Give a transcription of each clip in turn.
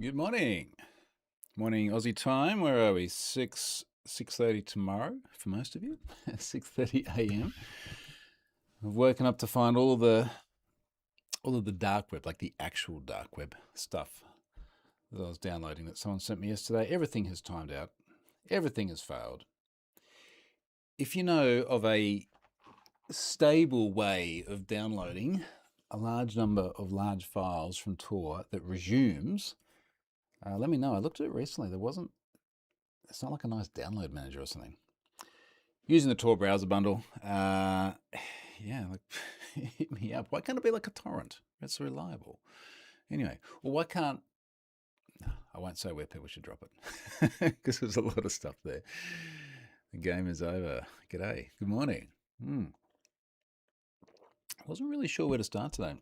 Good morning. Morning Aussie time. Where are we? 6:30 tomorrow for most of you. 6:30 a.m. I've woken up to find all of the dark web, like the actual dark web stuff that I was downloading that someone sent me yesterday. Everything has timed out. Everything has failed. If you know of a stable way of downloading a large number of large files from Tor that resumes, let me know. I looked at it recently. It's not like a nice download manager or something. Using the Tor browser bundle, yeah, like, hit me up. Why can't it be like a torrent? It's reliable. Anyway, well, why can't, I won't say where people should drop it because there's a lot of stuff there. The game is over. G'day. Good morning. Wasn't really sure where to start today.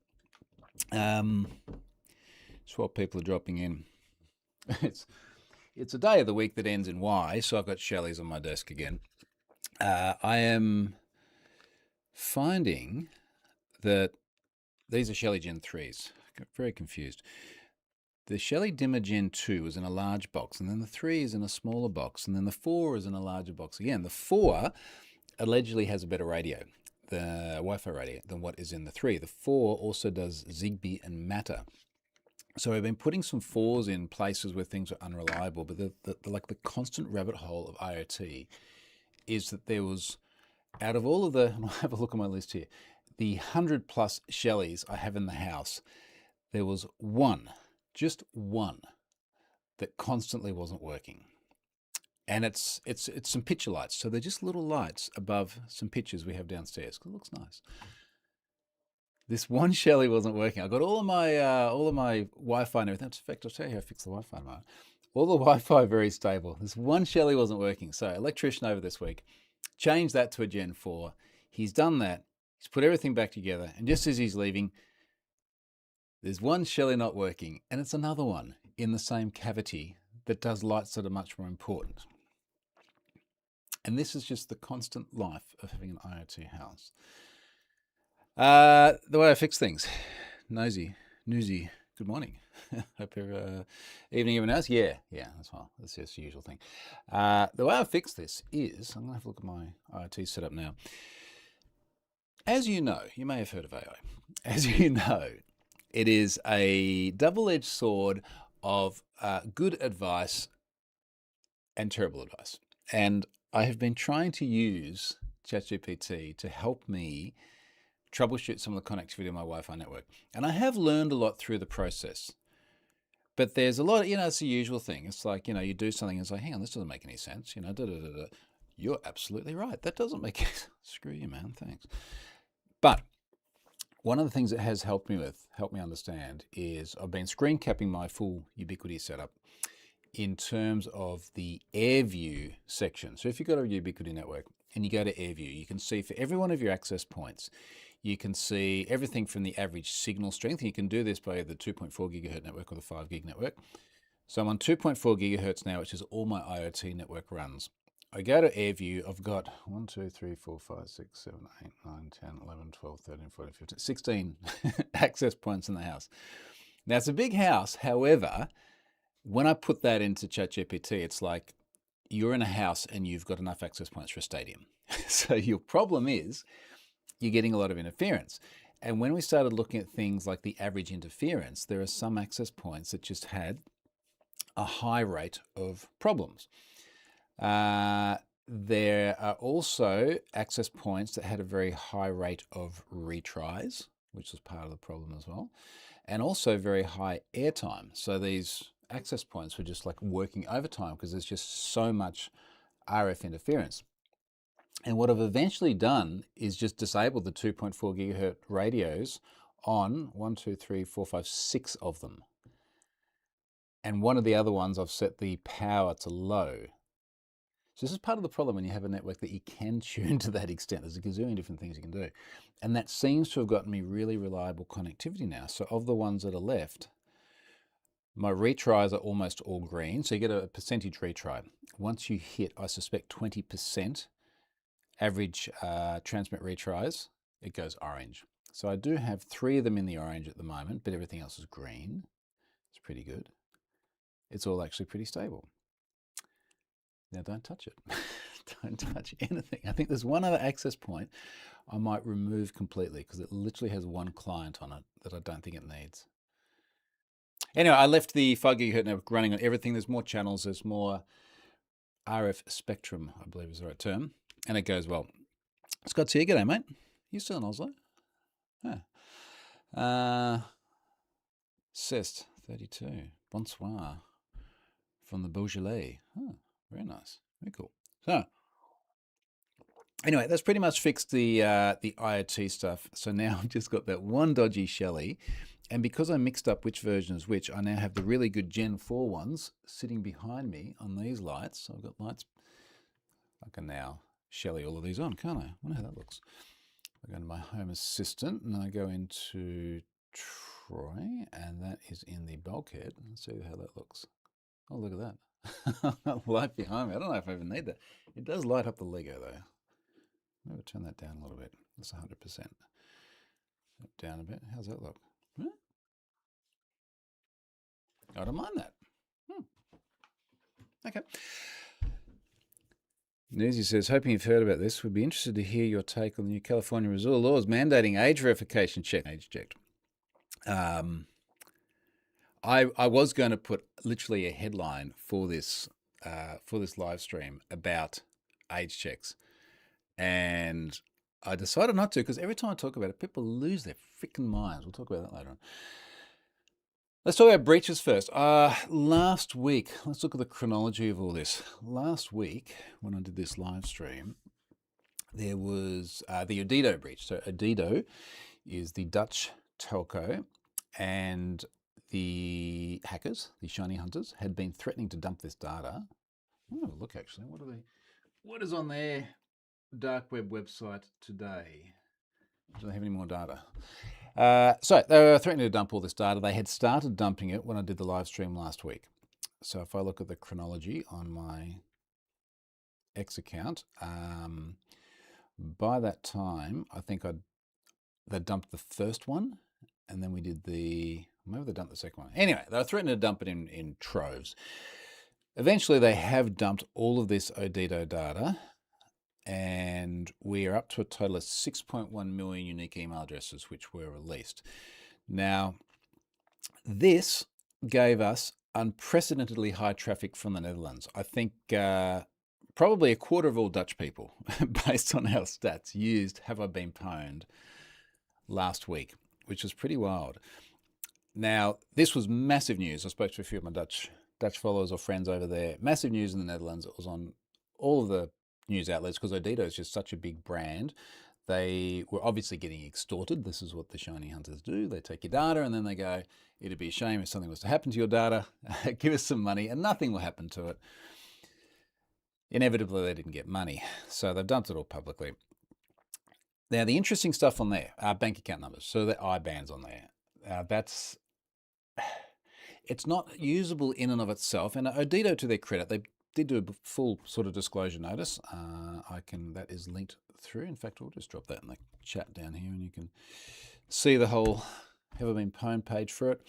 Just while people are dropping in. It's a day of the week that ends in Y, so I've got Shelley's on my desk again. I am finding that these are Shelly Gen 3s. Got very confused. The Shelly Dimmer Gen 2 is in a large box, and then the 3 is in a smaller box, and then the 4 is in a larger box again. The 4 allegedly has a better radio, the Wi-Fi radio, than what is in the 3. The 4 also does Zigbee and Matter. So I've been putting some 4s in places where things are unreliable, but the constant rabbit hole of IoT is that there was, out of all of the, and I'll have a look at my list here, the 100 plus Shellys I have in the house, there was one, just one, that constantly wasn't working. And it's some picture lights. So they're just little lights above some pictures we have downstairs. It looks nice. This one Shelly wasn't working. I got all of my Wi-Fi and everything. In fact, I'll tell you how I fixed the Wi-Fi tomorrow. All the Wi-Fi very stable. This one Shelly wasn't working. So electrician over this week, changed that to a Gen 4. He's done that. He's put everything back together. And just as he's leaving, there's one Shelly not working, and it's another one in the same cavity that does lights that are much more important. And this is just the constant life of having an IoT house. The way I fix things. Newsy, good morning. Hope your evening, everyone else. Yeah, that's well. That's just the usual thing. The way I fix this is, I'm going to have a look at my IoT setup now. As you know, you may have heard of AI. As you know, it is a double-edged sword of good advice and terrible advice. And I have been trying to use ChatGPT to help me troubleshoot some of the connectivity of my Wi-Fi network. And I have learned a lot through the process. But there's a lot, it's the usual thing. It's like, you do something and it's like, hang on, this doesn't make any sense. You're absolutely right. That doesn't make any sense. Screw you, man. Thanks. But one of the things it has helped me understand, is I've been screen capping my full Ubiquiti setup in terms of the AirView section. So if you've got a Ubiquiti network and you go to AirView, you can see for every one of your access points, you can see everything from the average signal strength. And you can do this by the 2.4 gigahertz network or the 5 gig network. So I'm on 2.4 gigahertz now, which is all my IoT network runs. I go to AirView, I've got 1, 2, 3, 4, 5, 6, 7, 8, 9, 10, 11, 12, 13, 14, 15, 16 access points in the house. Now it's a big house. However, when I put that into ChatGPT, it's like you're in a house and you've got enough access points for a stadium. So your problem is you're getting a lot of interference. And when we started looking at things like the average interference, there are some access points that just had a high rate of problems. There are also access points that had a very high rate of retries, which was part of the problem as well, and also very high airtime. So these access points were just like working overtime because there's just so much RF interference. And what I've eventually done is just disabled the 2.4 gigahertz radios on 1, 2, 3, 4, 5, 6 of them. And one of the other ones I've set the power to low. So this is part of the problem when you have a network that you can tune to that extent. There's a gazillion different things you can do. And that seems to have gotten me really reliable connectivity now. So of the ones that are left, my retries are almost all green. So you get a percentage retry. Once you hit, I suspect, 20% average transmit retries, it goes orange. So I do have 3 of them in the orange at the moment, but everything else is green. It's pretty good. it's all actually pretty stable. Now don't touch it. Don't touch anything. I think there's one other access point I might remove completely because it literally has one client on it that I don't think it needs. Anyway, I left the 5 gigahertz network running on everything. There's more channels. There's more RF spectrum, I believe is the right term. And it goes well. Scott's here. G'day, mate. You still in Oslo? Yeah. Cest 32. Bonsoir. From the Beaujolais. Oh, very nice. Very cool. So, anyway, that's pretty much fixed the IoT stuff. So now I've just got that one dodgy Shelly. And because I mixed up which version is which, I now have the really good Gen 4 ones sitting behind me on these lights. So I've got lights. I can now Shelly all of these on, can't I? I wonder how that looks. I go into my Home Assistant and I go into Troy, and that is in the bulkhead. Let's see how that looks. Oh, look at that. Light behind me. I don't know if I even need that. It does light up the Lego though. Maybe turn that down a little bit. That's 100%. Down a bit. How's that look? I don't mind that. Okay. Newsy says, hoping you've heard about this. Would be interested to hear your take on the new California resort laws mandating age verification age checked. I was going to put literally a headline for this live stream about age checks, and I decided not to because every time I talk about it, people lose their freaking minds. We'll talk about that later on. Let's talk about breaches first. Last week, let's look at the chronology of all this. Last week, when I did this live stream, there was the Odido breach. So Odido is the Dutch telco, and the hackers, the shiny hunters, had been threatening to dump this data. I'll have a look actually. What is on their dark web website today? Do they have any more data? So they were threatening to dump all this data. They had started dumping it when I did the live stream last week. So if I look at the chronology on my X account, by that time, I think they dumped the first one, and then we did maybe they dumped the second one. Anyway, they were threatening to dump it in troves. Eventually, they have dumped all of this Odido data, and we are up to a total of 6.1 million unique email addresses which were released. Now, this gave us unprecedentedly high traffic from the Netherlands. I think probably a quarter of all Dutch people, based on our stats, used Have I Been Pwned last week, which was pretty wild. Now, this was massive news. I spoke to a few of my Dutch followers or friends over there. Massive news in the Netherlands. It was on all of the news outlets because Odido is just such a big brand. They were obviously getting extorted. This is what the shiny hunters do. They take your data and then they go, it'd be a shame if something was to happen to your data. Give us some money, and nothing will happen to it. Inevitably, they didn't get money. So they've dumped it all publicly. Now, the interesting stuff on there are bank account numbers. So the IBANs on there. It's not usable in and of itself. And Odido, to their credit, they did do a full sort of disclosure notice. That is linked through. In fact, we'll just drop that in the chat down here and you can see the whole Have I Been Pwned page for it.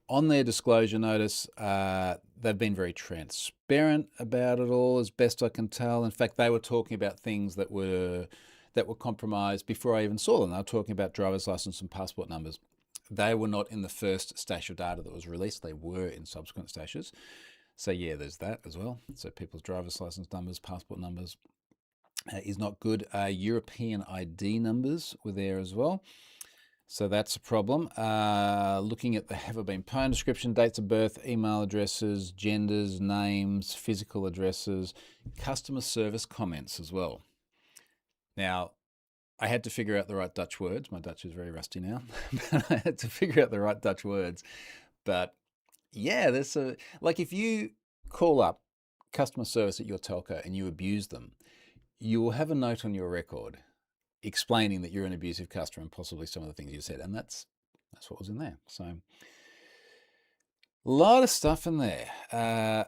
On their disclosure notice, they've been very transparent about it all, as best I can tell. In fact, they were talking about things that were compromised before I even saw them. They were talking about driver's license and passport numbers. They were not in the first stash of data that was released. They were in subsequent stashes. So yeah, there's that as well. So people's driver's license numbers, passport numbers is not good. European ID numbers were there as well. So that's a problem. Looking at the Have I Been Pwned description, dates of birth, email addresses, genders, names, physical addresses, customer service comments as well. Now, I had to figure out the right Dutch words. My Dutch is very rusty now. But I had to figure out the right Dutch words. But yeah, like if you call up customer service at your telco and you abuse them, you will have a note on your record explaining that you're an abusive customer and possibly some of the things you said. And that's what was in there. So a lot of stuff in there.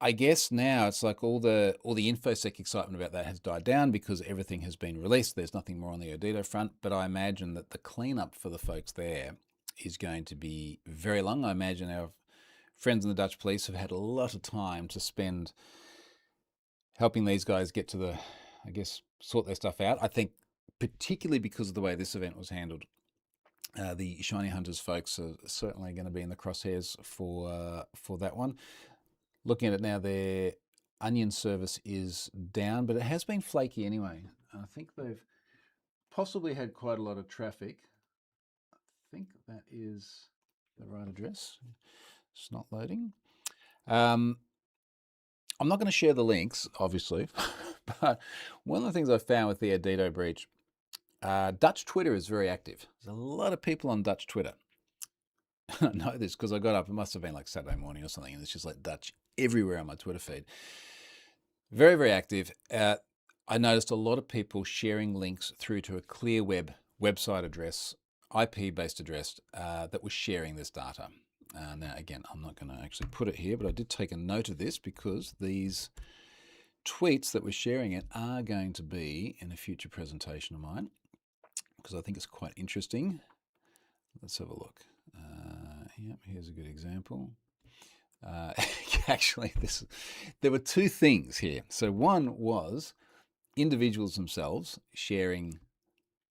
I guess now it's like all the InfoSec excitement about that has died down because everything has been released. There's nothing more on the Odido front, but I imagine that the cleanup for the folks there is going to be very long. I imagine our friends in the Dutch police have had a lot of time to spend helping these guys get to the, I guess, sort their stuff out. I think particularly because of the way this event was handled, the Shiny Hunters folks are certainly going to be in the crosshairs for that one. Looking at it now, their Onion service is down, but it has been flaky anyway. I think they've possibly had quite a lot of traffic. I think that is the right address. It's not loading. I'm not going to share the links, obviously, but one of the things I found with the Odido breach, Dutch Twitter is very active. There's a lot of people on Dutch Twitter. I know this because I got up, it must have been like Saturday morning or something, and it's just like Dutch everywhere on my Twitter feed. Very, very active. I noticed a lot of people sharing links through to a clear website address, IP-based address, that was sharing this data. Now, again, I'm not going to actually put it here, but I did take a note of this because these tweets that we're sharing it are going to be in a future presentation of mine, because I think it's quite interesting. Let's have a look. Yep, here's a good example. Actually, there were two things here. So one was individuals themselves sharing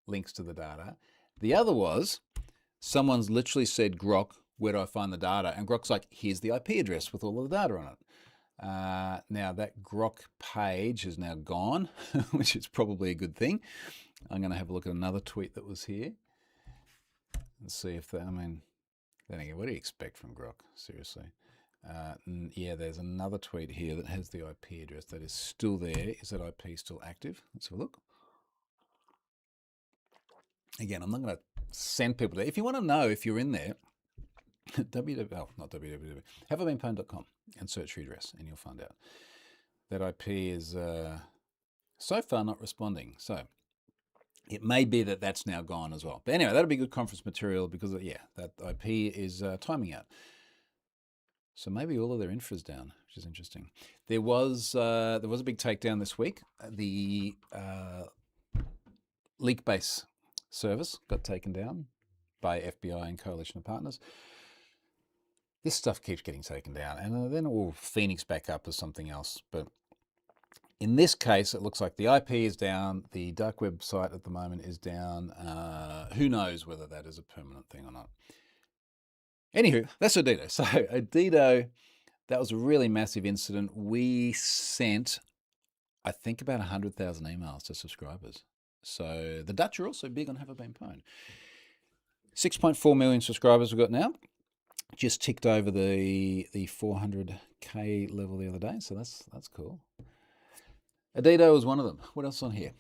links to the data. The other was someone's literally said, Grok, where do I find the data? And Grok's like, here's the IP address with all of the data on it. Now that Grok page is now gone, which is probably a good thing. I'm going to have a look at another tweet that was here and see if that, I mean, then again, what do you expect from Grok? Seriously. Yeah, there's another tweet here that has the IP address that is still there. Is that IP still active? Let's have a look. Again, I'm not going to send people there. If you want to know if you're in there, haveibeenpwned.com and search for your address and you'll find out. That IP is so far not responding. So it may be that that's now gone as well. But anyway, that'll be good conference material because, yeah, that IP is timing out. So maybe all of their infra is down, which is interesting. There was a big takedown this week. The Leakbase service got taken down by FBI and coalition of partners. This stuff keeps getting taken down, and then it will phoenix back up as something else. But in this case, it looks like the IP is down. The dark web site at the moment is down. Who knows whether that is a permanent thing or not. Anywho, that's Odido. So Odido, that was a really massive incident. We sent, I think, about 100,000 emails to subscribers. So the Dutch are also big on Have I Been Pwned. 6.4 million subscribers we've got now. Just ticked over the 400K level the other day, so that's cool. Odido was one of them. What else on here?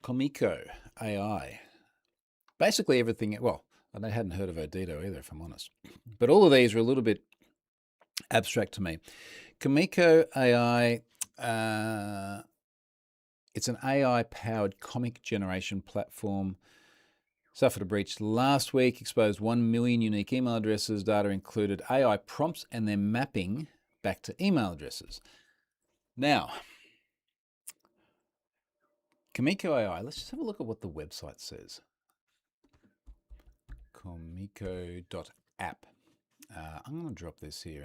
KomikoAI. Basically everything, well, I hadn't heard of Odido either, if I'm honest. But all of these are a little bit abstract to me. KomikoAI, it's an AI-powered comic generation platform. Suffered a breach last week, exposed 1 million unique email addresses. Data included AI prompts and their mapping back to email addresses. Now, KomikoAI, let's just have a look at what the website says. Komiko.app. I'm going to drop this here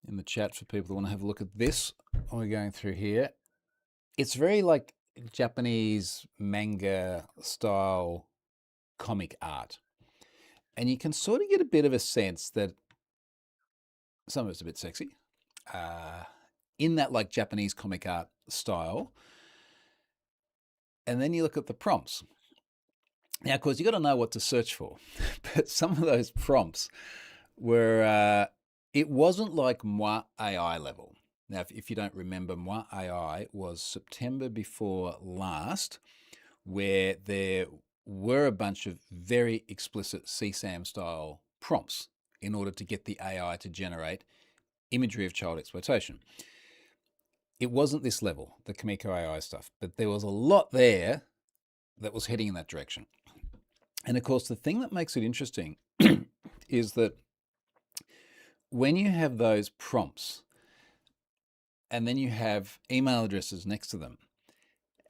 in the chat for people that want to have a look at this. We're going through here. It's very like Japanese manga style comic art. And you can sort of get a bit of a sense that some of it's a bit sexy in that like Japanese comic art style. And then you look at the prompts. Now, of course, you got to know what to search for. But some of those prompts were, it wasn't like Moi AI level. Now, if you don't remember, Moi AI was September before last, where there were a bunch of very explicit CSAM style prompts in order to get the AI to generate imagery of child exploitation. It wasn't this level, the KomikoAI stuff, but there was a lot there that was heading in that direction. And of course, the thing that makes it interesting is that when you have those prompts and then you have email addresses next to them,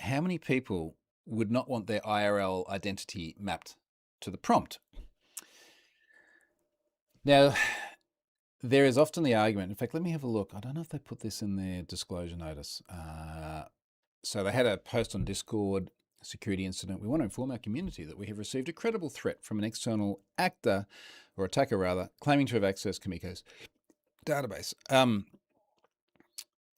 how many people would not want their IRL identity mapped to the prompt? Now, there is often the argument. In fact, let me have a look. I don't know if they put this in their disclosure notice. So they had a post on Discord, security incident. We want to inform our community that we have received a credible threat from an external actor, or attacker rather, claiming to have accessed Komiko's database.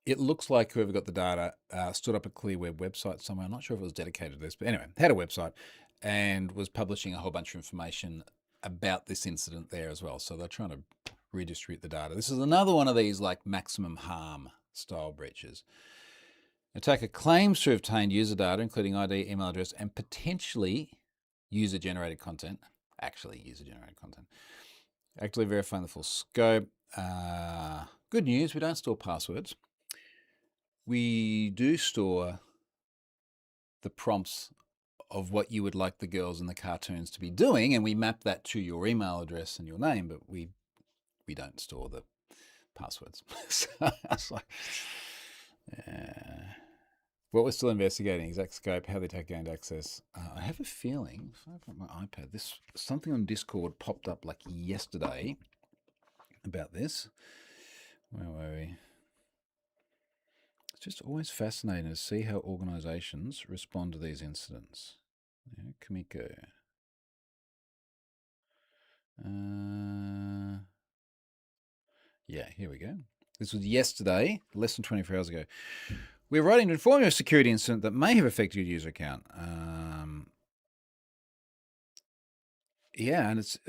It looks like whoever got the data stood up a clear web website somewhere. I'm not sure if it was dedicated to this, but anyway, had a website and was publishing a whole bunch of information about this incident there as well. So they're trying to redistribute the data. This is another one of these like maximum harm style breaches. Attacker claims to have obtained user data, including ID, email address, and potentially user-generated content. Actually, user-generated content. Actually verifying the full scope. Good news, we don't store passwords. We do store the prompts of what you would like the girls in the cartoons to be doing, and we map that to your email address and your name, but we don't store the passwords. So I was like, what we're still investigating, exact scope, how the attack gained access. I have a feeling, if I got my iPad, something on Discord popped up like yesterday about this. Where were we? It's just always fascinating to see how organizations respond to these incidents. Yeah, Komiko. Yeah, here we go. This was yesterday, less than 24 hours ago. We're writing to inform you of a security incident that may have affected your user account. Yeah, and it's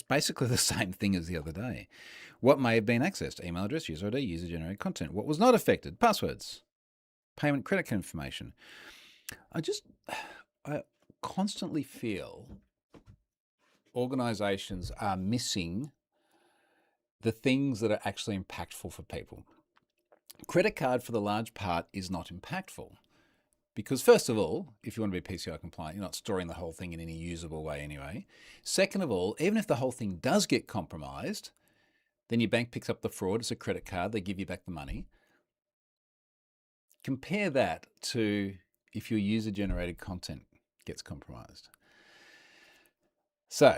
basically the same thing as the other day. What may have been accessed? Email address, user ID, user-generated content. What was not affected? Passwords, payment, credit card information. I constantly feel organizations are missing the things that are actually impactful for people. Credit card, for the large part, is not impactful. Because first of all, if you want to be PCI compliant, you're not storing the whole thing in any usable way anyway. Second of all, even if the whole thing does get compromised, then your bank picks up the fraud. It's a credit card. They give you back the money. Compare that to if your user-generated content gets compromised. So,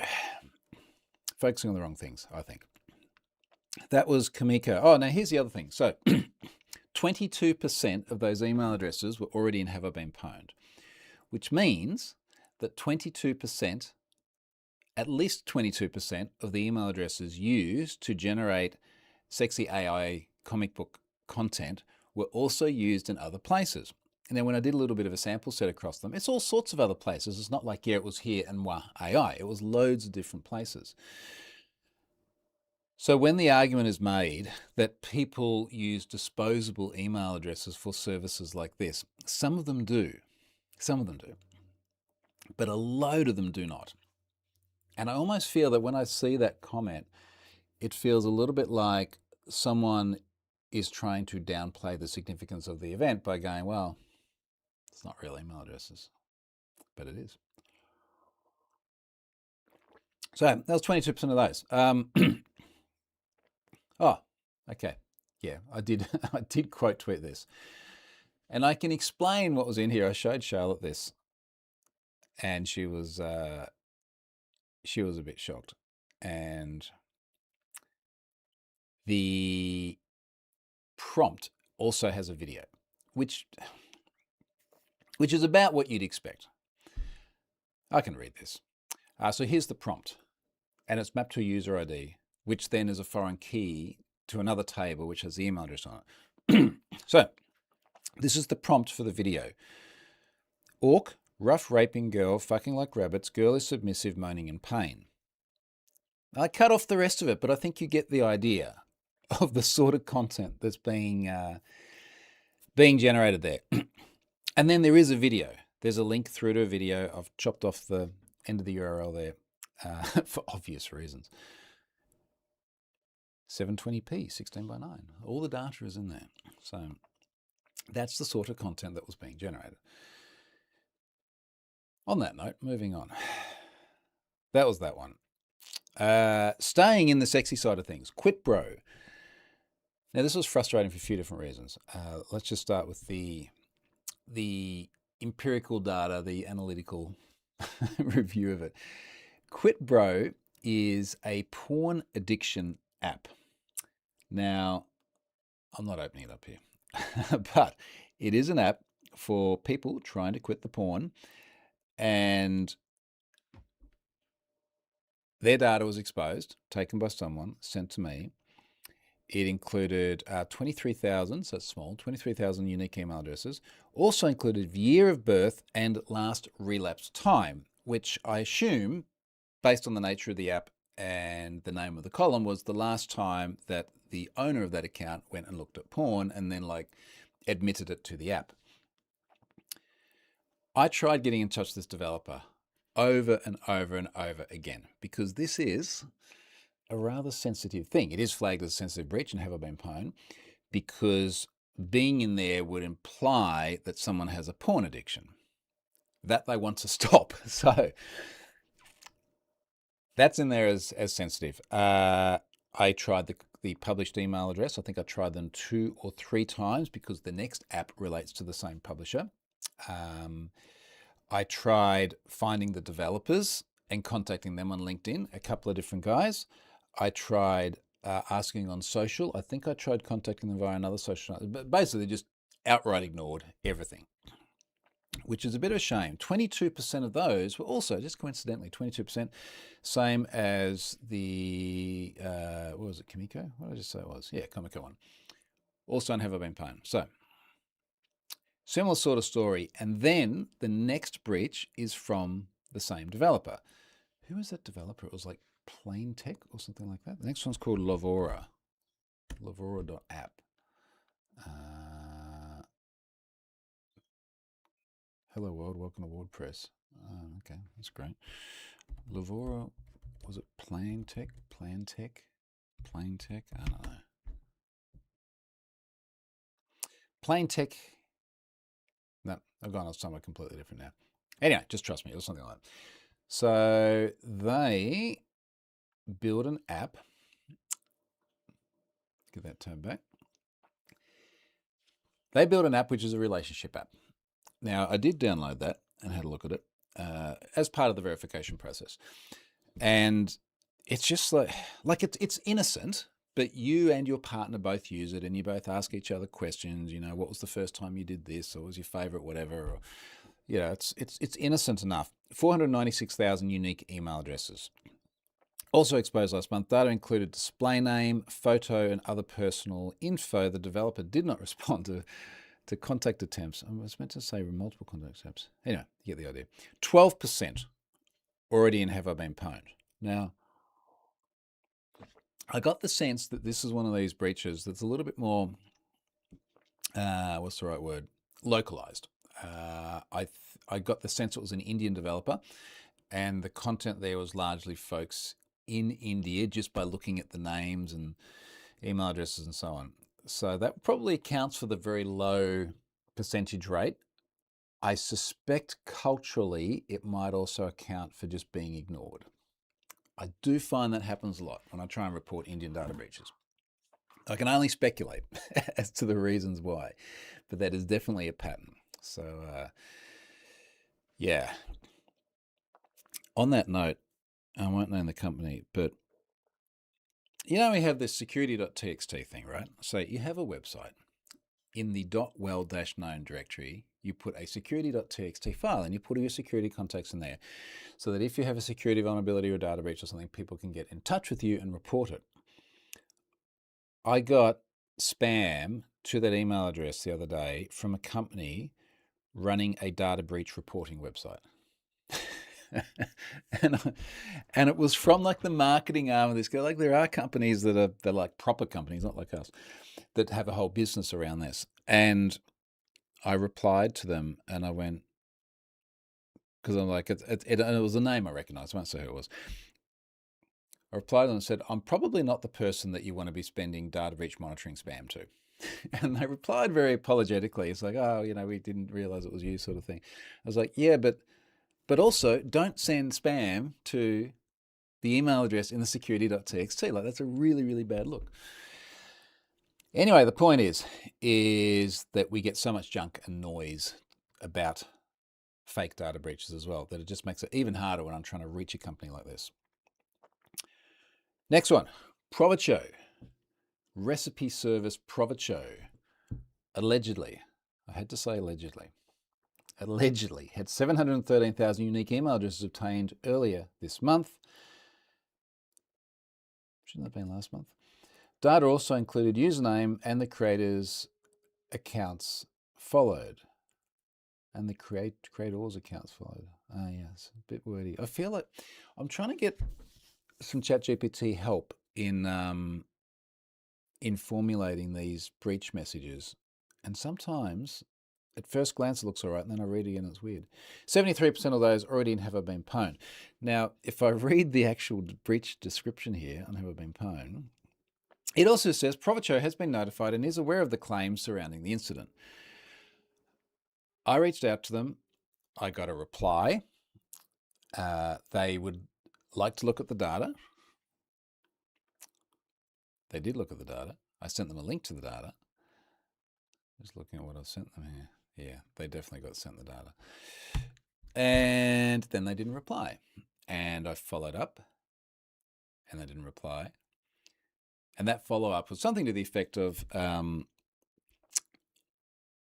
focusing on the wrong things, I think. That was Komiko. Oh, now here's the other thing. So 22% of those email addresses were already in Have I Been Pwned, which means that 22%, at least 22% of the email addresses used to generate sexy AI comic book content were also used in other places. And then when I did a little bit of a sample set across them, it's all sorts of other places. It's not like, yeah, it was here and AI. It was loads of different places. So when the argument is made that people use disposable email addresses for services like this, some of them do, but a load of them do not. And I almost feel that when I see that comment, it feels a little bit like someone is trying to downplay the significance of the event by going, well, it's not real email addresses, but it is. So that was 22% of those. Oh, okay. Yeah, I did quote tweet this. And I can explain what was in here. I showed Charlotte this, and she was a bit shocked. And the prompt also has a video, which is about what you'd expect. I can read this. So here's the prompt, and it's mapped to a user ID, which then is a foreign key to another table which has the email address on it. So this is the prompt for the video. Orc, rough raping girl, fucking like rabbits, girl is submissive, moaning in pain. I cut off the rest of it, but I think you get the idea of the sort of content that's being generated there. And then there is a video. There's a link through to a video. I've chopped off the end of the URL there for obvious reasons. 720p, 16:9. All the data is in there. So that's the sort of content that was being generated. On that note, moving on. That was that one. Staying in the sexy side of things, Quitbro. Now this was frustrating for a few different reasons. Let's just start with the empirical data, the analytical review of it. Quitbro is a porn addiction app. Now, I'm not opening it up here, but it is an app for people trying to quit the porn, and their data was exposed, taken by someone, sent to me. It included 23,000, so it's small, 23,000 unique email addresses. Also included year of birth and last relapse time, which I assume, based on the nature of the app and the name of the column, was the last time that the owner of that account went and looked at porn and then admitted it to the app. I tried getting in touch with this developer over and over and over again, because this is a rather sensitive thing. It is flagged as a sensitive breach and have I been pwned, because being in there would imply that someone has a porn addiction that they want to stop. So that's in there as sensitive. I tried the published email address. I think I tried them 2 or 3 times because the next app relates to the same publisher. I tried finding the developers and contacting them on LinkedIn, a couple of different guys. I tried asking on social. I think I tried contacting them via another social, but basically just outright ignored everything, which is a bit of a shame. 22% of those were also, just coincidentally, 22%, same as the, what was it, Komiko? What did I just say it was? Yeah, Komiko one. Also on Have I Been Pwned. So, similar sort of story. And then the next breach is from the same developer. Who was that developer? It was like Plain Tech or something like that. The next one's called Lovora. Lovora.app. Hello world, welcome to WordPress. Okay, that's great. Lovora, was it Plain Tech? Plain Tech? Plain Tech? I don't know. Plain Tech. No, I've gone on somewhere completely different now. Anyway, just trust me, it was something like that. So they build an app. Get that turned back. They build an app which is a relationship app. Now, I did download that and had a look at it as part of the verification process. And it's just like it's innocent, but you and your partner both use it and you both ask each other questions. You know, what was the first time you did this, or what was your favorite whatever, or, you know, it's innocent enough. 496,000 unique email addresses. Also exposed last month, data included display name, photo, and other personal info. The developer did not respond to contact attempts. I was meant to say multiple contact attempts. Anyway, you get the idea. 12% already in Have I Been Pwned. Now, I got the sense that this is one of these breaches that's a little bit more, what's the right word? Localized. I got the sense it was an Indian developer, and the content there was largely folks in India just by looking at the names and email addresses and so on. So that probably accounts for the very low percentage rate. I suspect culturally it might also account for just being ignored. I do find that happens a lot when I try and report Indian data breaches. I can only speculate as to the reasons why, but that is definitely a pattern. So, yeah. On that note, I won't name the company, but you know, we have this security.txt thing, right? So you have a website. In the .well-known directory, you put a security.txt file and you put all your security contacts in there so that if you have a security vulnerability or a data breach or something, people can get in touch with you and report it. I got spam to that email address the other day from a company running a data breach reporting website. and it was from like the marketing arm of this guy. Like, there are companies they're like proper companies, not like us, that have a whole business around this. And I replied to them and I went, because I'm like, it was a name I recognized. I won't say who it was. I replied to them and said, I'm probably not the person that you want to be spending data breach monitoring spam to. And they replied very apologetically. It's like, oh, you know, we didn't realize it was you, sort of thing. I was like, yeah, but also don't send spam to the email address in the security.txt. Like, that's a really, really bad look. Anyway, the point is that we get so much junk and noise about fake data breaches as well that it just makes it even harder when I'm trying to reach a company like this. Next one, Provecho, recipe service Provecho, allegedly, I had to say allegedly had 713,000 unique email addresses obtained earlier this month. Shouldn't that have been last month? Data also included username and the creator's accounts followed. And the creator's accounts followed. Ah, yes, a bit wordy. I feel like I'm trying to get some ChatGPT help in formulating these breach messages. And sometimes, at first glance, it looks all right, and then I read it and it's weird. 73% of those already have I been pwned. Now, if I read the actual breach description here on have I been pwned, it also says Provecho has been notified and is aware of the claims surrounding the incident. I reached out to them. I got a reply. They would like to look at the data. They did look at the data. I sent them a link to the data. Just looking at what I've sent them here. Yeah, they definitely got sent the data. And then they didn't reply. And I followed up, and they didn't reply. And that follow-up was something to the effect of,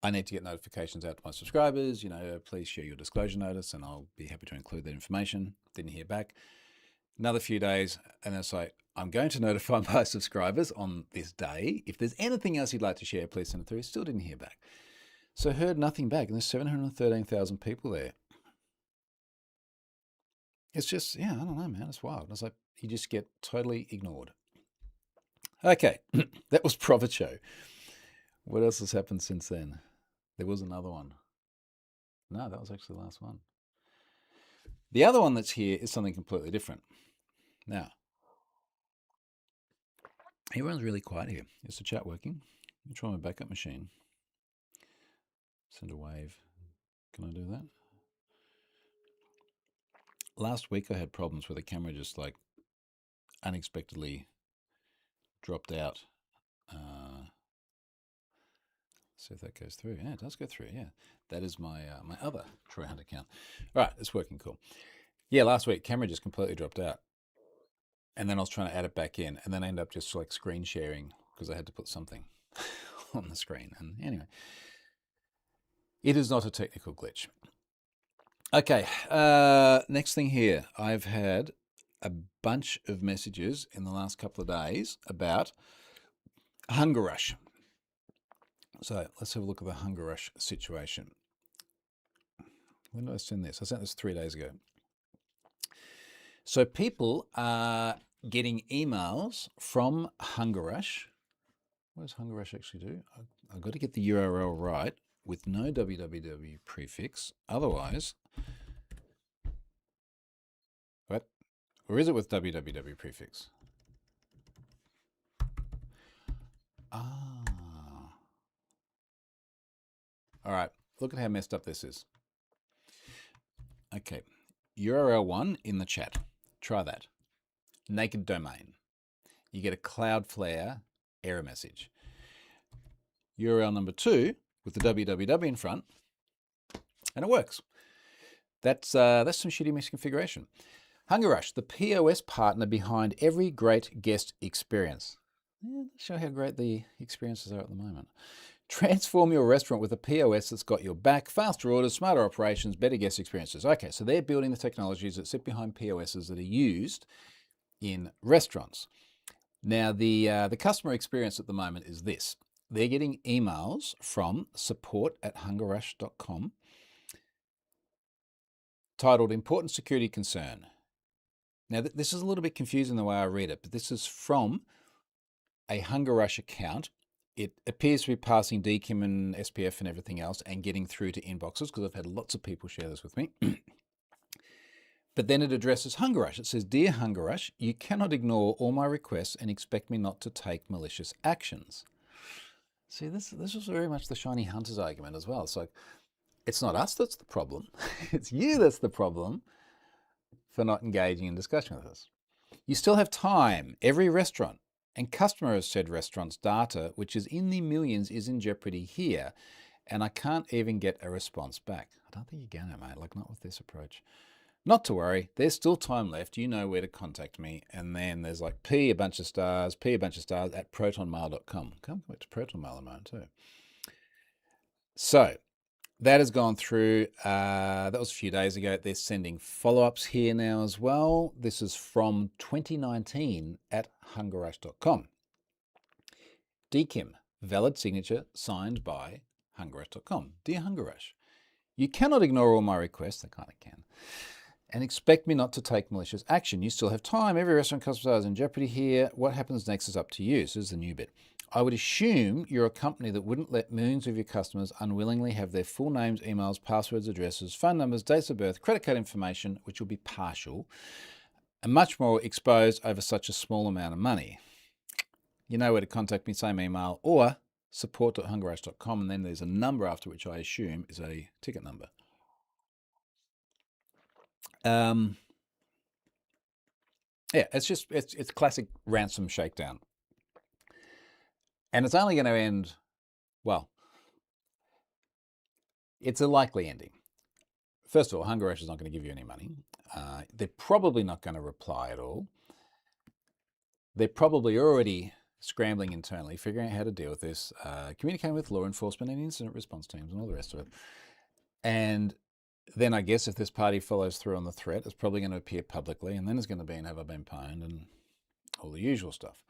I need to get notifications out to my subscribers, please share your disclosure notice and I'll be happy to include that information. Didn't hear back. Another few days, and it's like, I'm going to notify my subscribers on this day. If there's anything else you'd like to share, please send it through. Still didn't hear back. So I heard nothing back, and there's 713,000 people there. It's just, I don't know, man, it's wild. It's like, you just get totally ignored. Okay, that was Provecho. What else has happened since then? There was another one. No, that was actually the last one. The other one that's here is something completely different. Now, everyone's really quiet here. Is the chat working? Let me try my backup machine. Send a wave. Can I do that? Last week I had problems where the camera just like unexpectedly dropped out. See if that goes through. Yeah, it does go through. Yeah, that is my my other Troy Hunt account. All right, it's working cool. Yeah, last week camera just completely dropped out, and then I was trying to add it back in, and then I ended up just like screen sharing because I had to put something on the screen. And anyway, it is not a technical glitch. Okay, next thing here, I've had a bunch of messages in the last couple of days about Hunger Rush. So let's have a look at the Hunger Rush situation. When did I send this? I sent this 3 days ago. So people are getting emails from Hunger Rush. What does Hunger Rush actually do? I've got to get the URL right with no www prefix. Otherwise, what? Or is it with www prefix? Ah. All right, look at how messed up this is. Okay, URL 1 in the chat. Try that. Naked domain. You get a Cloudflare error message. URL number 2 with the www in front, and it works. That's some shitty misconfiguration. Hunger Rush, the POS partner behind every great guest experience. Yeah, show how great the experiences are at the moment. Transform your restaurant with a POS that's got your back, faster orders, smarter operations, better guest experiences. Okay, so they're building the technologies that sit behind POSs that are used in restaurants. Now, the customer experience at the moment is this. They're getting emails from support@hungerrush.com titled Important Security Concern. Now, this is a little bit confusing the way I read it, but this is from a Hunger Rush account. It appears to be passing DKIM and SPF and everything else and getting through to inboxes because I've had lots of people share this with me. But then it addresses Hunger Rush. It says, Dear Hunger Rush, you cannot ignore all my requests and expect me not to take malicious actions. See, this was very much the shiny hunters argument as well. It's like, it's not us that's the problem. It's you that's the problem for not engaging in discussion with us. You still have time. Every restaurant and customer of said restaurant's data, which is in the millions, is in jeopardy here, and I can't even get a response back. I don't think you're going to, mate, like not with this approach. Not to worry, there's still time left. You know where to contact me. And then there's like P a bunch of stars at protonmail.com. Come back to ProtonMail in a moment too. So that has gone through. That was a few days ago. They're sending follow-ups here now as well. This is from 2019 at hungerrush.com. DKIM, valid signature signed by hungerrush.com. Dear Hungerrush, you cannot ignore all my requests. I kind of can. And expect me not to take malicious action. You still have time. Every restaurant customer is in jeopardy here. What happens next is up to you. So this is the new bit. I would assume you're a company that wouldn't let millions of your customers unwillingly have their full names, emails, passwords, addresses, phone numbers, dates of birth, credit card information, which will be partial, and much more exposed over such a small amount of money. You know where to contact me, same email, or support.hungerrush.com, and then there's a number after which I assume is a ticket number. Yeah, it's classic ransom shakedown. And it's only going to end, well, it's a likely ending. First of all, HungerRush is not going to give you any money. They're probably not going to reply at all. They're probably already scrambling internally, figuring out how to deal with this, communicating with law enforcement and incident response teams and all the rest of it. And then I guess if this party follows through on the threat, it's probably going to appear publicly, and then it's going to be an have I been pwned and all the usual stuff.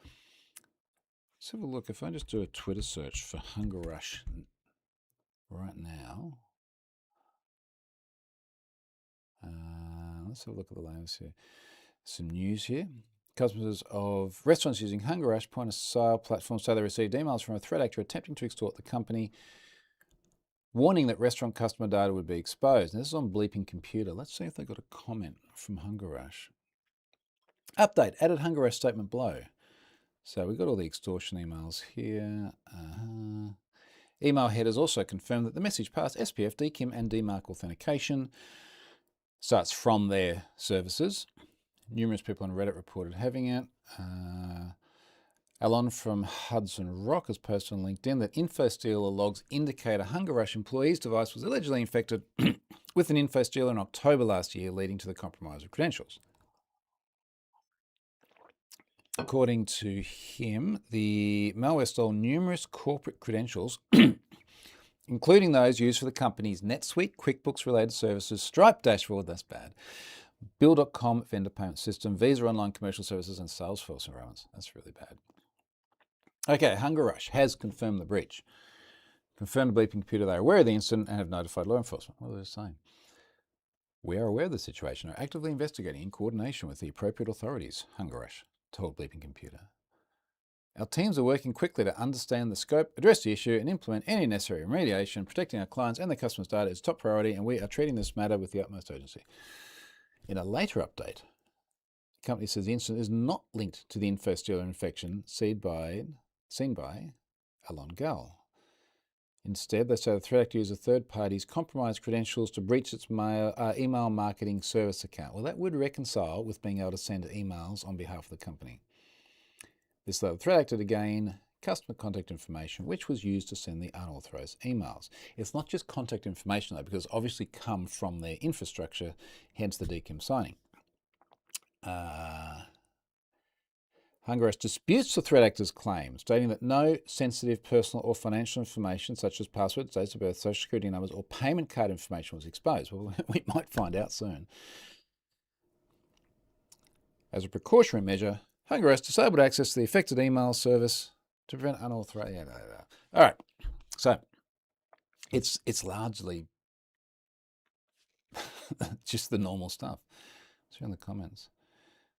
Let's have a look. If I just do a Twitter search for HungerRush right now, let's have a look at the latest here. Some news here. Customers of restaurants using HungerRush point of sale platforms say they received emails from a threat actor attempting to extort the company, warning that restaurant customer data would be exposed. Now, this is on Bleeping Computer. Let's see if they got a comment from HungerRush. Update, added HungerRush statement below. So we've got all the extortion emails here. Email headers also confirmed that the message passed SPF, DKIM, and DMARC authentication. So it's from their services. Numerous people on Reddit reported having it. Alon from Hudson Rock has posted on LinkedIn that InfoStealer logs indicate a HungerRush employee's device was allegedly infected with an InfoStealer in October last year, leading to the compromise of credentials. According to him, the malware stole numerous corporate credentials, including those used for the company's NetSuite, QuickBooks-related services, Stripe dashboard, that's bad, Bill.com vendor payment system, Visa online commercial services, and Salesforce environments. That's really bad. Okay, HungerRush has confirmed the breach. Confirmed to Bleeping Computer they are aware of the incident and have notified law enforcement. What are they saying? We are aware of the situation and are actively investigating in coordination with the appropriate authorities, HungerRush told Bleeping Computer. Our teams are working quickly to understand the scope, address the issue, and implement any necessary remediation. Protecting our clients and their customers' data is top priority, and we are treating this matter with the utmost urgency. In a later update, the company says the incident is not linked to the InfoStealer infection seen by Alon Gal. Instead, they say the threat actor used a third party's compromised credentials to breach its email marketing service account. Well, that would reconcile with being able to send emails on behalf of the company. This allowed the threat actor to gain customer contact information, which was used to send the unauthorized emails. It's not just contact information, though, because obviously come from their infrastructure, hence the DKIM signing. HungerRush disputes the threat actor's claim, stating that no sensitive personal or financial information, such as passwords, dates of birth, social security numbers, or payment card information was exposed. Well, we might find out soon. As a precautionary measure, HungerRush disabled access to the affected email service to prevent unauthorized. All right, so it's largely just the normal stuff. It's in the comments.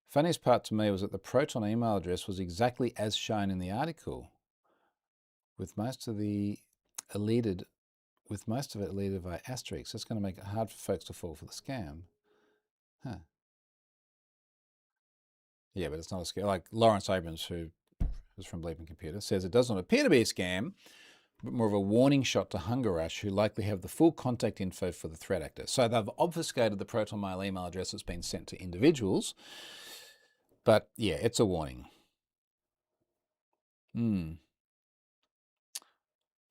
Funniest part to me was that the Proton email address was exactly as shown in the article, with most of it deleted by asterisks. That's going to make it hard for folks to fall for the scam. Huh. Yeah, but it's not a scam. Like Lawrence Abrams, who is from Bleeping Computer, says it does not appear to be a scam, but more of a warning shot to HungerRush, who likely have the full contact info for the threat actor. So they've obfuscated the Proton Mail email address that's been sent to individuals. But yeah, it's a warning.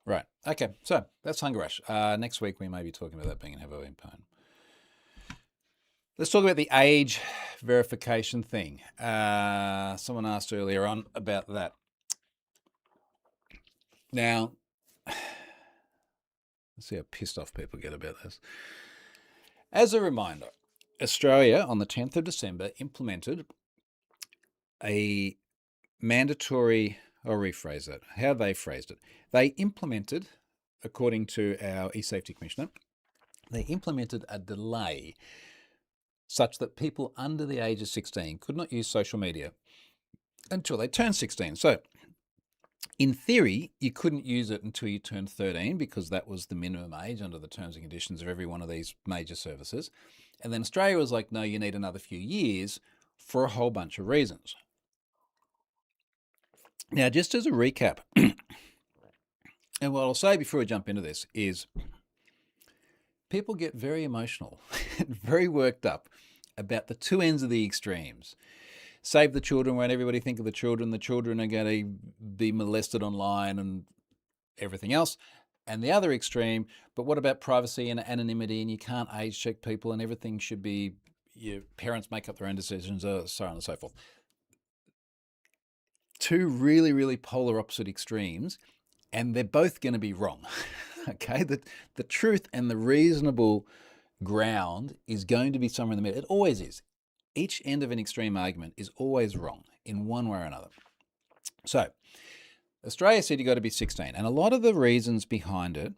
Right. Okay. So that's HungerRush. Next week we may be talking about that being an have I been pwned. Let's talk about the age verification thing. Someone asked earlier on about that. Now, let's see how pissed off people get about this. As a reminder, Australia on the 10th of December implemented a mandatory, I'll rephrase that, how they phrased it. They implemented, according to our e-safety commissioner, they implemented a delay such that people under the age of 16 could not use social media until they turned 16. So in theory, you couldn't use it until you turned 13 because that was the minimum age under the terms and conditions of every one of these major services. And then Australia was like, no, you need another few years for a whole bunch of reasons. Now, just as a recap, and what I'll say before we jump into this is people get very emotional and very worked up about the two ends of the extremes. Save the children, won't everybody think of the children? The children are going to be molested online and everything else. And the other extreme, but what about privacy and anonymity, and you can't age check people and everything should be, your parents make up their own decisions, so on and so forth. Two really, really polar opposite extremes, and they're both going to be wrong. Okay, the truth and the reasonable ground is going to be somewhere in the middle. It always is. Each end of an extreme argument is always wrong in one way or another. So Australia said you got to be 16, and a lot of the reasons behind it,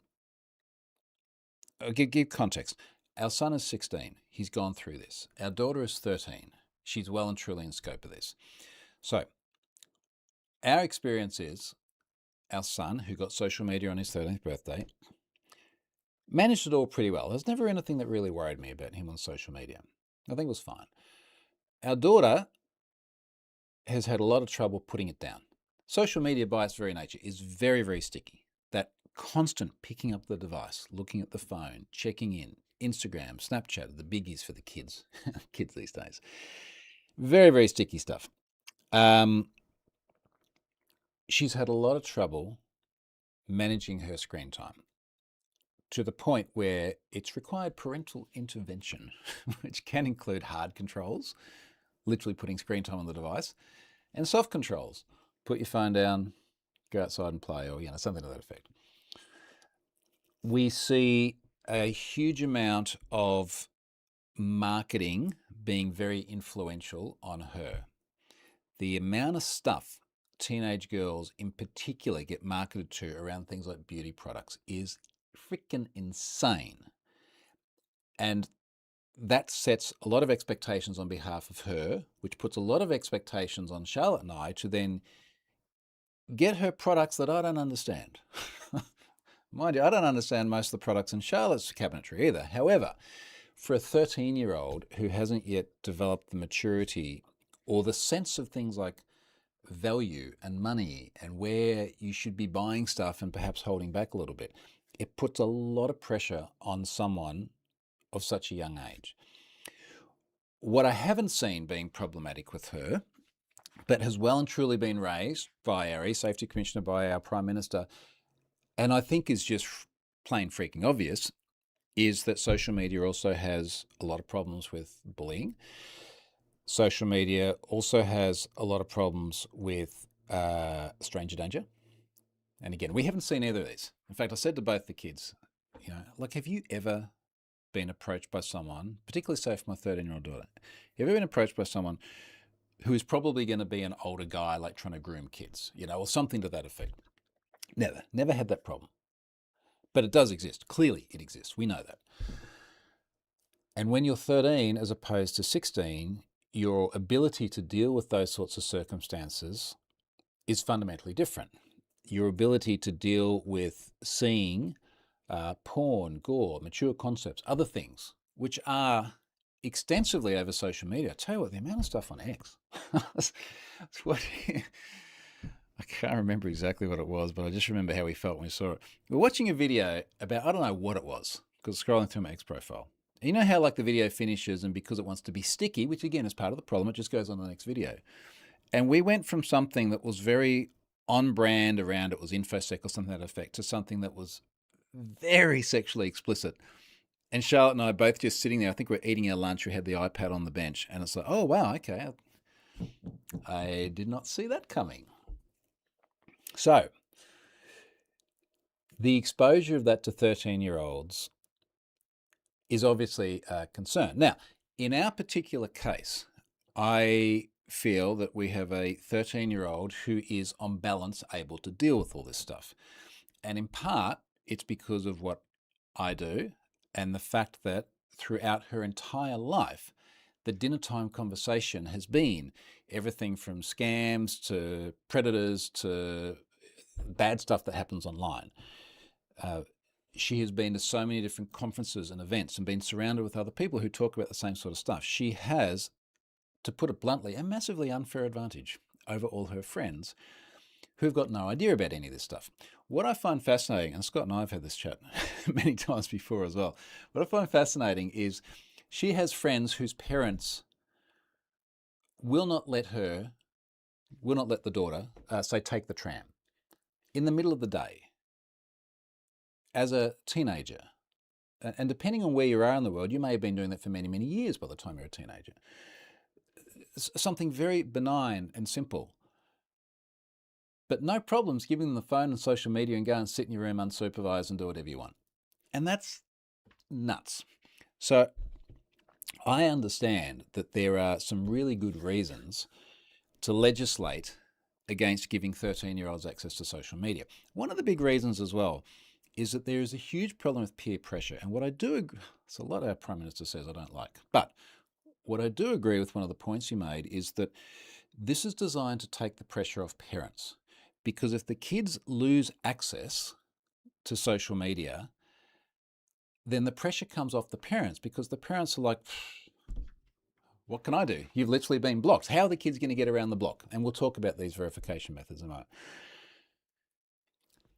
I'll give context. Our son is 16. He's gone through this. Our daughter is 13. She's well and truly in scope of this. So our experience is our son, who got social media on his 13th birthday, managed it all pretty well. There's never anything that really worried me about him on social media. I think it was fine. Our daughter has had a lot of trouble putting it down. Social media by its very nature is very, very sticky. That constant picking up the device, looking at the phone, checking in, Instagram, Snapchat, the biggies for the kids, kids these days. Very, very sticky stuff. She's had a lot of trouble managing her screen time to the point where it's required parental intervention, which can include hard controls, literally putting screen time on the device, and soft controls. Put your phone down, go outside and play, or something to that effect. We see a huge amount of marketing being very influential on her. The amount of stuff teenage girls in particular get marketed to around things like beauty products is freaking insane. And that sets a lot of expectations on behalf of her, which puts a lot of expectations on Charlotte and I to then get her products that I don't understand. Mind you, I don't understand most of the products in Charlotte's cabinetry either. However, for a 13-year-old who hasn't yet developed the maturity or the sense of things like value and money and where you should be buying stuff and perhaps holding back a little bit, it puts a lot of pressure on someone of such a young age. What I haven't seen being problematic with her, but has well and truly been raised by our e-safety commissioner, by our Prime Minister, and I think is just plain freaking obvious, is that social media also has a lot of problems with bullying. Social media also has a lot of problems with stranger danger. And again, we haven't seen either of these. In fact, I said to both the kids, have you ever been approached by someone, particularly say for my 13-year-old daughter, have you ever been approached by someone who is probably going to be an older guy, like trying to groom kids, or something to that effect? Never had that problem. But it does exist. Clearly it exists. We know that. And when you're 13 as opposed to 16, your ability to deal with those sorts of circumstances is fundamentally different. Your ability to deal with seeing porn, gore, mature concepts, other things, which are extensively over social media. I tell you what, the amount of stuff on X. I can't remember exactly what it was, but I just remember how we felt when we saw it. We're watching a video about, I don't know what it was, because scrolling through my X profile. You know how the video finishes, and because it wants to be sticky, which again is part of the problem, it just goes on the next video. And we went from something that was very on brand around, it was InfoSec or something to that effect, to something that was very sexually explicit. And Charlotte and I both just sitting there. I think we're eating our lunch. We had the iPad on the bench, and it's like, oh wow, okay, I did not see that coming. So the exposure of that to 13-year-olds is obviously a concern. Now, in our particular case, I feel that we have a 13-year-old who is on balance able to deal with all this stuff. And in part, it's because of what I do and the fact that throughout her entire life, the dinner time conversation has been everything from scams to predators to bad stuff that happens online. She has been to so many different conferences and events and been surrounded with other people who talk about the same sort of stuff. She has, to put it bluntly, a massively unfair advantage over all her friends who've got no idea about any of this stuff. What I find fascinating, and Scott and I have had this chat many times before as well, what I find fascinating is she has friends whose parents will not let the daughter, say, take the tram in the middle of the day as a teenager. And depending on where you are in the world, you may have been doing that for many, many years by the time you're a teenager. Something very benign and simple. But no problems giving them the phone and social media and go and sit in your room unsupervised and do whatever you want. And that's nuts. So I understand that there are some really good reasons to legislate against giving 13-year-olds access to social media. One of the big reasons as well is that there is a huge problem with peer pressure. And what I do agree, it's a lot our Prime Minister says I don't like, but what I do agree with, one of the points you made, is that this is designed to take the pressure off parents. Because if the kids lose access to social media, then the pressure comes off the parents, because the parents are like, what can I do? You've literally been blocked. How are the kids going to get around the block? And we'll talk about these verification methods in a moment.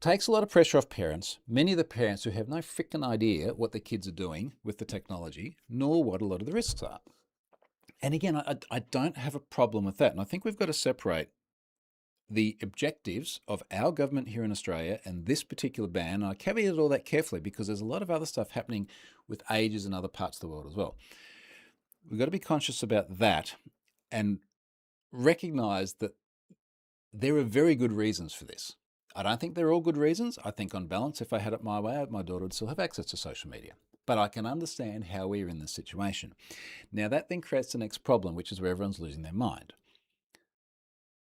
Takes a lot of pressure off parents, many of the parents who have no freaking idea what the kids are doing with the technology, nor what a lot of the risks are. And again, I don't have a problem with that. And I think we've got to separate the objectives of our government here in Australia and this particular ban. And I caveated all that carefully because there's a lot of other stuff happening with ages in other parts of the world as well. We've got to be conscious about that and recognize that there are very good reasons for this. I don't think they're all good reasons. I think on balance, if I had it my way, my daughter would still have access to social media. But I can understand how we're in this situation. Now that then creates the next problem, which is where everyone's losing their mind.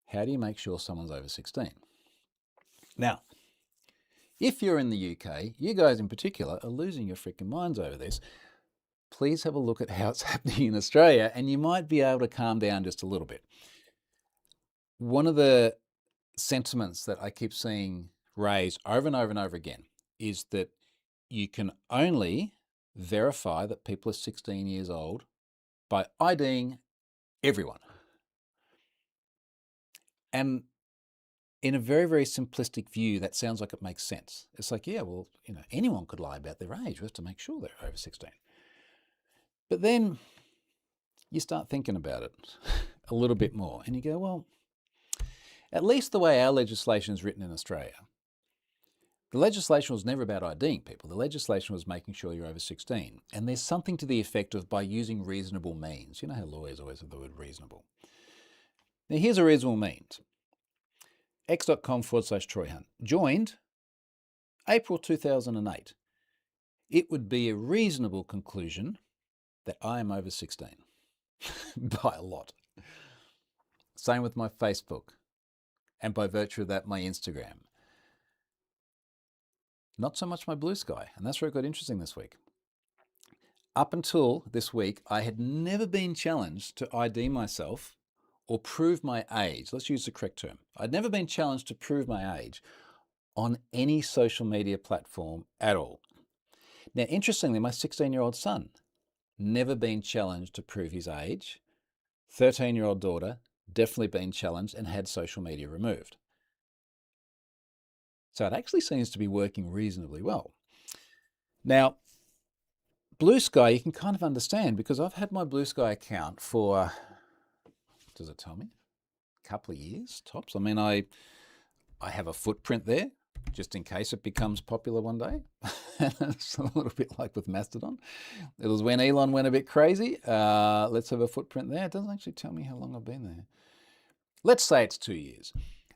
How do you make sure someone's over 16? Now, if you're in the UK, you guys in particular are losing your freaking minds over this. Please have a look at how it's happening in Australia, and you might be able to calm down just a little bit. One of the sentiments that I keep seeing raised over and over and over again is that you can only verify that people are 16 years old by IDing everyone. And in a very, very simplistic view, that sounds like it makes sense. It's like, yeah, well, anyone could lie about their age. We have to make sure they're over 16. But then you start thinking about it a little bit more and you go, well, at least the way our legislation is written in Australia, the legislation was never about IDing people. The legislation was making sure you're over 16. And there's something to the effect of by using reasonable means. You know how lawyers always have the word reasonable. Now, here's a reasonable means. x.com/Troy Hunt. Joined April 2008. It would be a reasonable conclusion that I am over 16 by a lot. Same with my Facebook. And by virtue of that, my Instagram. Not so much my Blue Sky. And that's where it got interesting this week. Up until this week, I had never been challenged to ID myself or prove my age. Let's use the correct term. I'd never been challenged to prove my age on any social media platform at all. Now, interestingly, my 16-year-old son, never been challenged to prove his age. 13-year-old daughter, definitely been challenged and had social media removed. So it actually seems to be working reasonably well. Now, Blue Sky, you can kind of understand because I've had my Blue Sky account for, does it tell me? A couple of years, tops. I mean, I have a footprint there. just in case it becomes popular one day. It's a little bit like with Mastodon. It was when Elon went a bit crazy. Let's have a footprint there. It doesn't actually tell me how long I've been there. Let's say it's 2 years.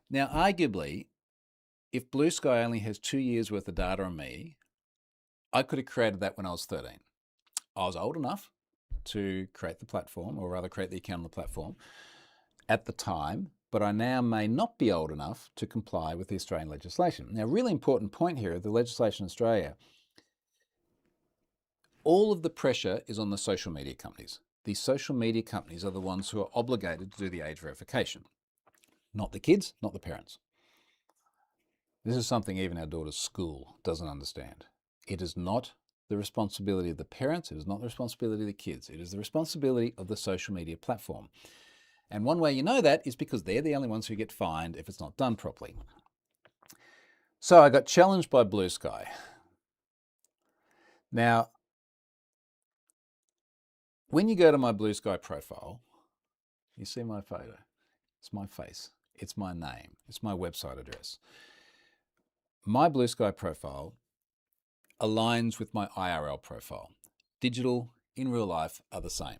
Now, arguably, if Blue Sky only has 2 years worth of data on me, I could have created that when I was 13. I was old enough to create the platform, or rather create the account on the platform at the time, but I now may not be old enough to comply with the Australian legislation. Now, a really important point here, the legislation in Australia, all of the pressure is on the social media companies. These social media companies are the ones who are obligated to do the age verification, not the kids, not the parents. This is something even our daughter's school doesn't understand. It is not the responsibility of the parents, it is not the responsibility of the kids, it is the responsibility of the social media platform. And one way you know that is because they're the only ones who get fined if it's not done properly. So I got challenged by Blue Sky. Now, when you go to my Blue Sky profile, you see my photo. It's my face. It's my name. It's my website address. My Blue Sky profile aligns with my IRL profile. Digital in real life are the same.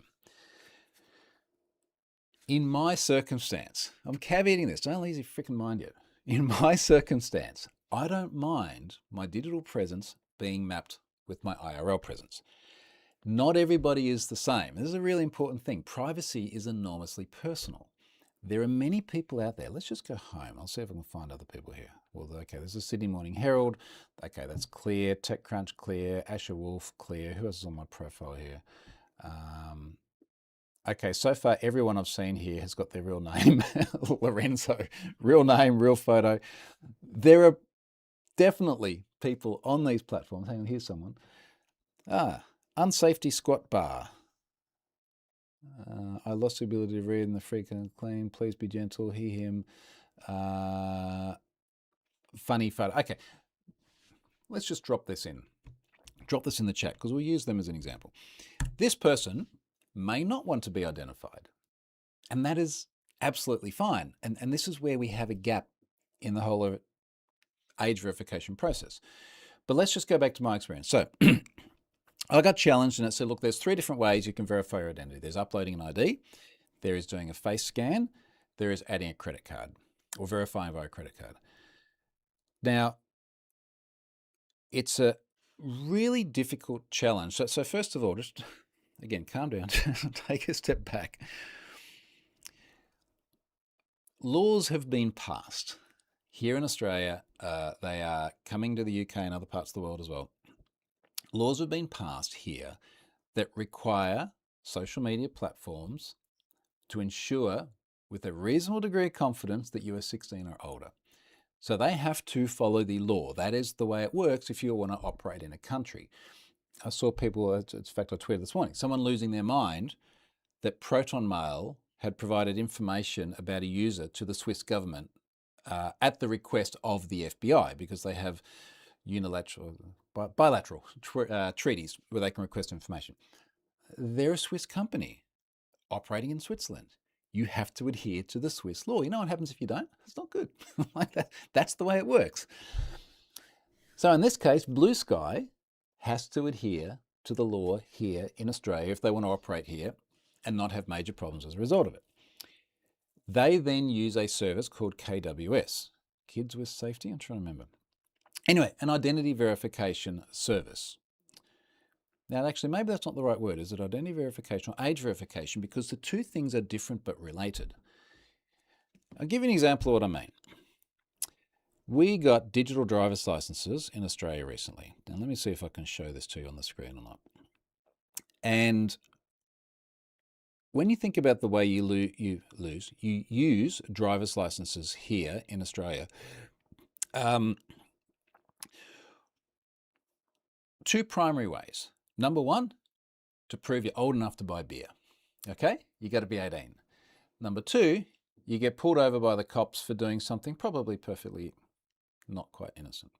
In my circumstance, I'm caveating this, don't lose your freaking mind yet. In my circumstance, I don't mind my digital presence being mapped with my IRL presence. Not everybody is the same. This is a really important thing. Privacy is enormously personal. There are many people out there. Let's just go home. I'll see if I can find other people here. Well, okay, this is Sydney Morning Herald. Okay, that's clear. TechCrunch, clear. Asher Wolf, clear. Who else is on my profile here? Okay, so far everyone I've seen here has got their real name, Lorenzo. Real name, real photo. There are definitely people on these platforms. Hang on, here's someone. Unsafety squat bar. I lost the ability to read in the freaking clean. Please be gentle. He, him. Funny photo. Okay, let's just drop this in. Drop this in the chat because we'll use them as an example. This person may not want to be identified, and that is absolutely fine. And this is where we have a gap in the whole age verification process. But let's just go back to my experience. So I got challenged and it said, look, there's 3 different ways you can verify your identity. There's uploading an ID, there is doing a face scan, there is adding a credit card or verifying via a credit card. Now, it's a really difficult challenge. So first of all, just again, calm down, take a step back. Laws have been passed here in Australia. They are coming to the UK and other parts of the world as well. Laws have been passed here that require social media platforms to ensure with a reasonable degree of confidence that you are 16 or older. So they have to follow the law. That is the way it works if you want to operate in a country. I saw people, in fact, I tweeted this morning, someone losing their mind that Proton Mail had provided information about a user to the Swiss government at the request of the FBI because they have bilateral treaties where they can request information. They're a Swiss company operating in Switzerland. You have to adhere to the Swiss law. You know what happens if you don't? It's not good. Like that. That's the way it works. So in this case, Blue Sky has to adhere to the law here in Australia if they want to operate here and not have major problems as a result of it. They then use a service called KWS, Kids with Safety, I'm trying to remember. Anyway, an identity verification service. Now, actually, maybe that's not the right word. Is it identity verification or age verification? Because the two things are different but related. I'll give you an example of what I mean. We got digital driver's licenses in Australia recently. Now, let me see if I can show this to you on the screen or not. And when you think about the way you use driver's licenses here in Australia, two primary ways. Number one, to prove you're old enough to buy beer. Okay, you got to be 18. Number two, you get pulled over by the cops for doing something probably perfectly not quite innocent,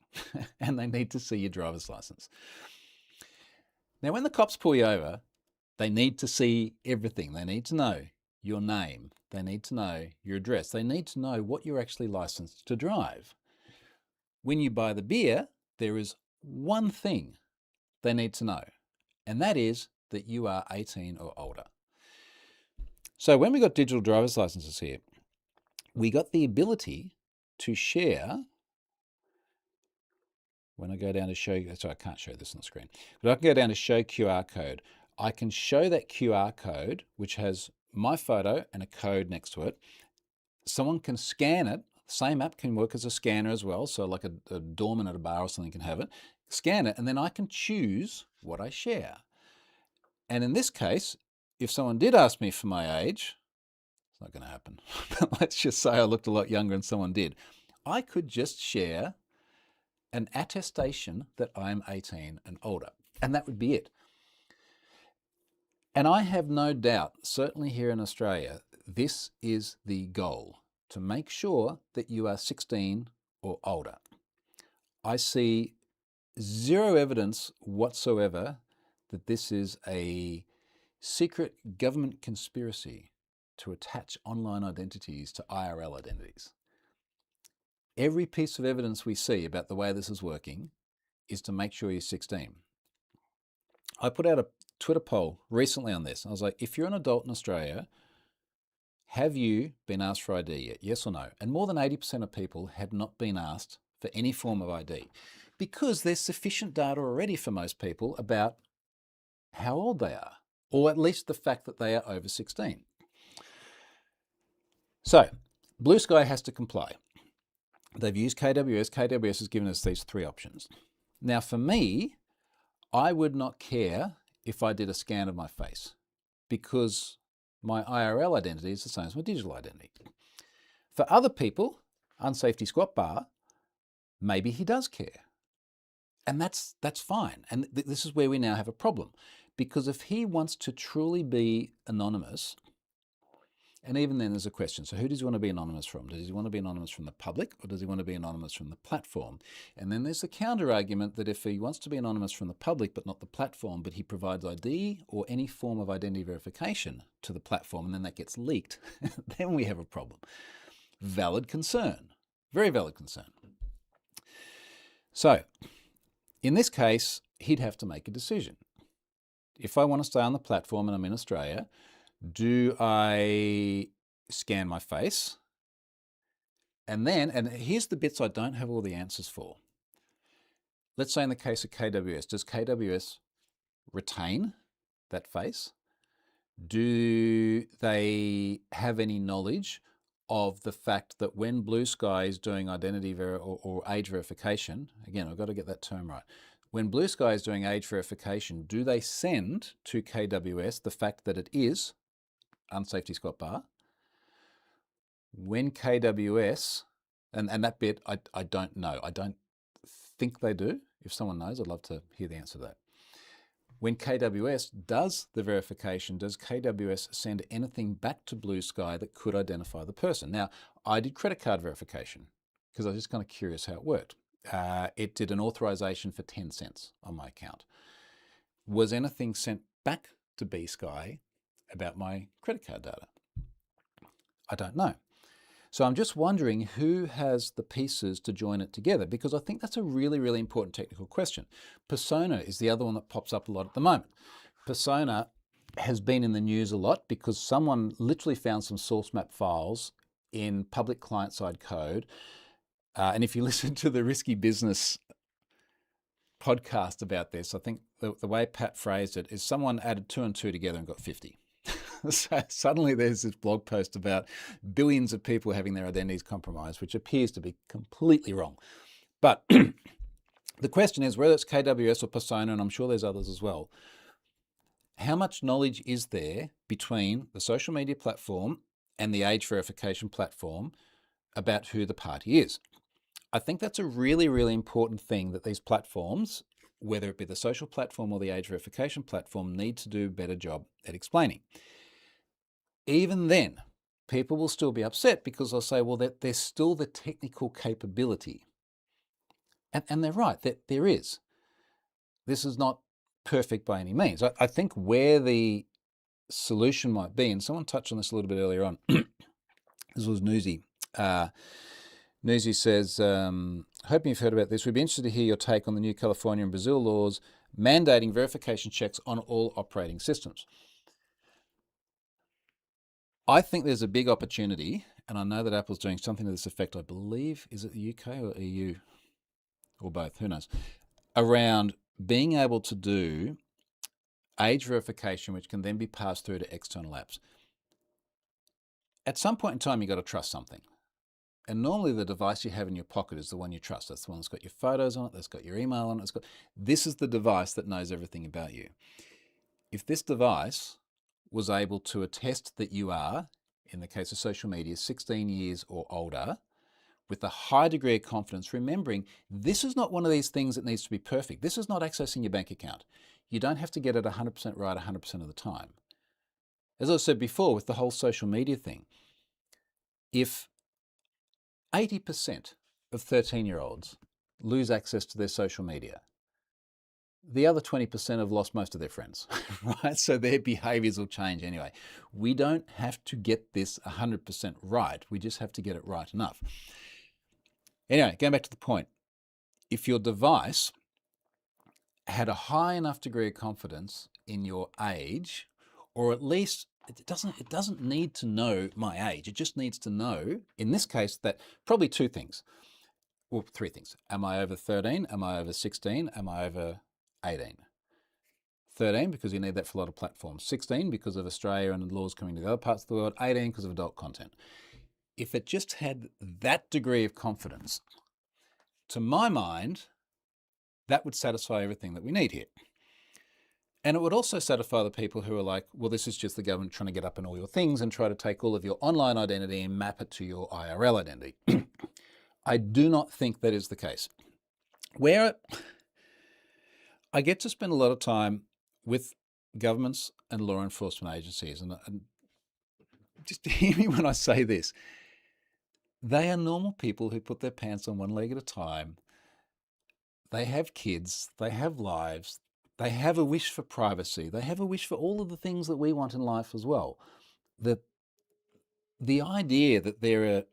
and they need to see your driver's license. Now, when the cops pull you over, they need to see everything. They need to know your name. They need to know your address. They need to know what you're actually licensed to drive. when you buy the beer, there is one thing they need to know, and that is that you are 18 or older. So when we got digital driver's licenses here, we got the ability to share. When I go down to show, so I can't show this on the screen, but I can go down to show QR code. I can show that QR code, which has my photo and a code next to it. Someone can scan it. Same app can work as a scanner as well. So like a doorman at a bar or something can have it. Scan it, and then I can choose what I share. And in this case, if someone did ask me for my age, it's not going to happen. But let's just say I looked a lot younger and someone did. I could just share an attestation that I'm 18 and older, and that would be it. And I have no doubt, certainly here in Australia, this is the goal, to make sure that you are 16 or older. I see zero evidence whatsoever that this is a secret government conspiracy to attach online identities to IRL identities. Every piece of evidence we see about the way this is working is to make sure you're 16. I put out a Twitter poll recently on this. I was like, if you're an adult in Australia, have you been asked for ID yet? Yes or no? And more than 80% of people had not been asked for any form of ID, because there's sufficient data already for most people about how old they are, or at least the fact that they are over 16. So Blue Sky has to comply. They've used KWS. KWS has given us these three options. Now for me, I would not care if I did a scan of my face, because my IRL identity is the same as my digital identity. For other people, Unsafety Squat Bar, maybe he does care. And that's fine. And this is where we now have a problem, because if he wants to truly be anonymous, and even then there's a question, so who does he want to be anonymous from? Does he want to be anonymous from the public, or does he want to be anonymous from the platform? And then there's the counter argument that if he wants to be anonymous from the public but not the platform, but he provides ID or any form of identity verification to the platform, and then that gets leaked, then we have a problem. Valid concern, very valid concern. So in this case, he'd have to make a decision. If I want to stay on the platform and I'm in Australia, do I scan my face? And here's the bits I don't have all the answers for. Let's say in the case of KWS, does KWS retain that face? Do they have any knowledge of the fact that when Blue Sky is doing identity or age verification, again, I've got to get that term right. When Blue Sky is doing age verification, do they send to KWS the fact that it is Unsafety Squat Bar? When KWS, and that bit I don't know. I don't think they do. If someone knows, I'd love to hear the answer to that. When KWS does the verification, does KWS send anything back to Blue Sky that could identify the person? Now, I did credit card verification because I was just kind of curious how it worked. It did an authorization for 10 cents on my account. Was anything sent back to B Sky about my credit card data? I don't know. So I'm just wondering who has the pieces to join it together, because I think that's a really, really important technical question. Persona is the other one that pops up a lot at the moment. Persona has been in the news a lot because someone literally found some source map files in public client-side code. And if you listen to the Risky Business podcast about this, I think the way Pat phrased it is someone added 2 and 2 together and got 50. So suddenly there's this blog post about billions of people having their identities compromised, which appears to be completely wrong. But the question is, whether it's KWS or Persona, and I'm sure there's others as well, how much knowledge is there between the social media platform and the age verification platform about who the party is? I think that's a really, really important thing that these platforms, whether it be the social platform or the age verification platform, need to do a better job at explaining. Even then, people will still be upset because they'll say, well, there's still the technical capability. And they're right, that there is. This is not perfect by any means. I think where the solution might be, and someone touched on this a little bit earlier on, this was Newsy. Newsy says, hoping you've heard about this. We'd be interested to hear your take on the new California and Brazil laws mandating verification checks on all operating systems. I think there's a big opportunity, and I know that Apple's doing something to this effect. I believe, is it the UK or EU or both? Who knows? Around being able to do age verification, which can then be passed through to external apps. At some point in time, you've got to trust something. And normally the device you have in your pocket is the one you trust. That's the one that's got your photos on it, that's got your email on it. This is the device that knows everything about you. If this device was able to attest that you are, in the case of social media, 16 years or older, with a high degree of confidence, remembering this is not one of these things that needs to be perfect. This is not accessing your bank account. You don't have to get it 100% right 100% of the time. As I said before, with the whole social media thing, if 80% of 13-year-olds lose access to their social media, the other 20% have lost most of their friends, right? So their behaviors will change anyway. We don't have to get this 100% right. We just have to get it right enough. Anyway, going back to the point, if your device had a high enough degree of confidence in your age, or at least it doesn't need to know my age. It just needs to know, in this case, that probably two things. Well, three things. Am I over 13? Am I over 16? Am I over 18? 13, because you need that for a lot of platforms. 16, because of Australia and the laws coming to the other parts of the world. 18, because of adult content. If it just had that degree of confidence, to my mind, that would satisfy everything that we need here. And it would also satisfy the people who are like, well, this is just the government trying to get up in all your things and try to take all of your online identity and map it to your IRL identity. I do not think that is the case. Where I get to spend a lot of time with governments and law enforcement agencies, and just hear me when I say this, they are normal people who put their pants on one leg at a time. They have kids, they have lives, they have a wish for privacy, they have a wish for all of the things that we want in life as well. The idea that there are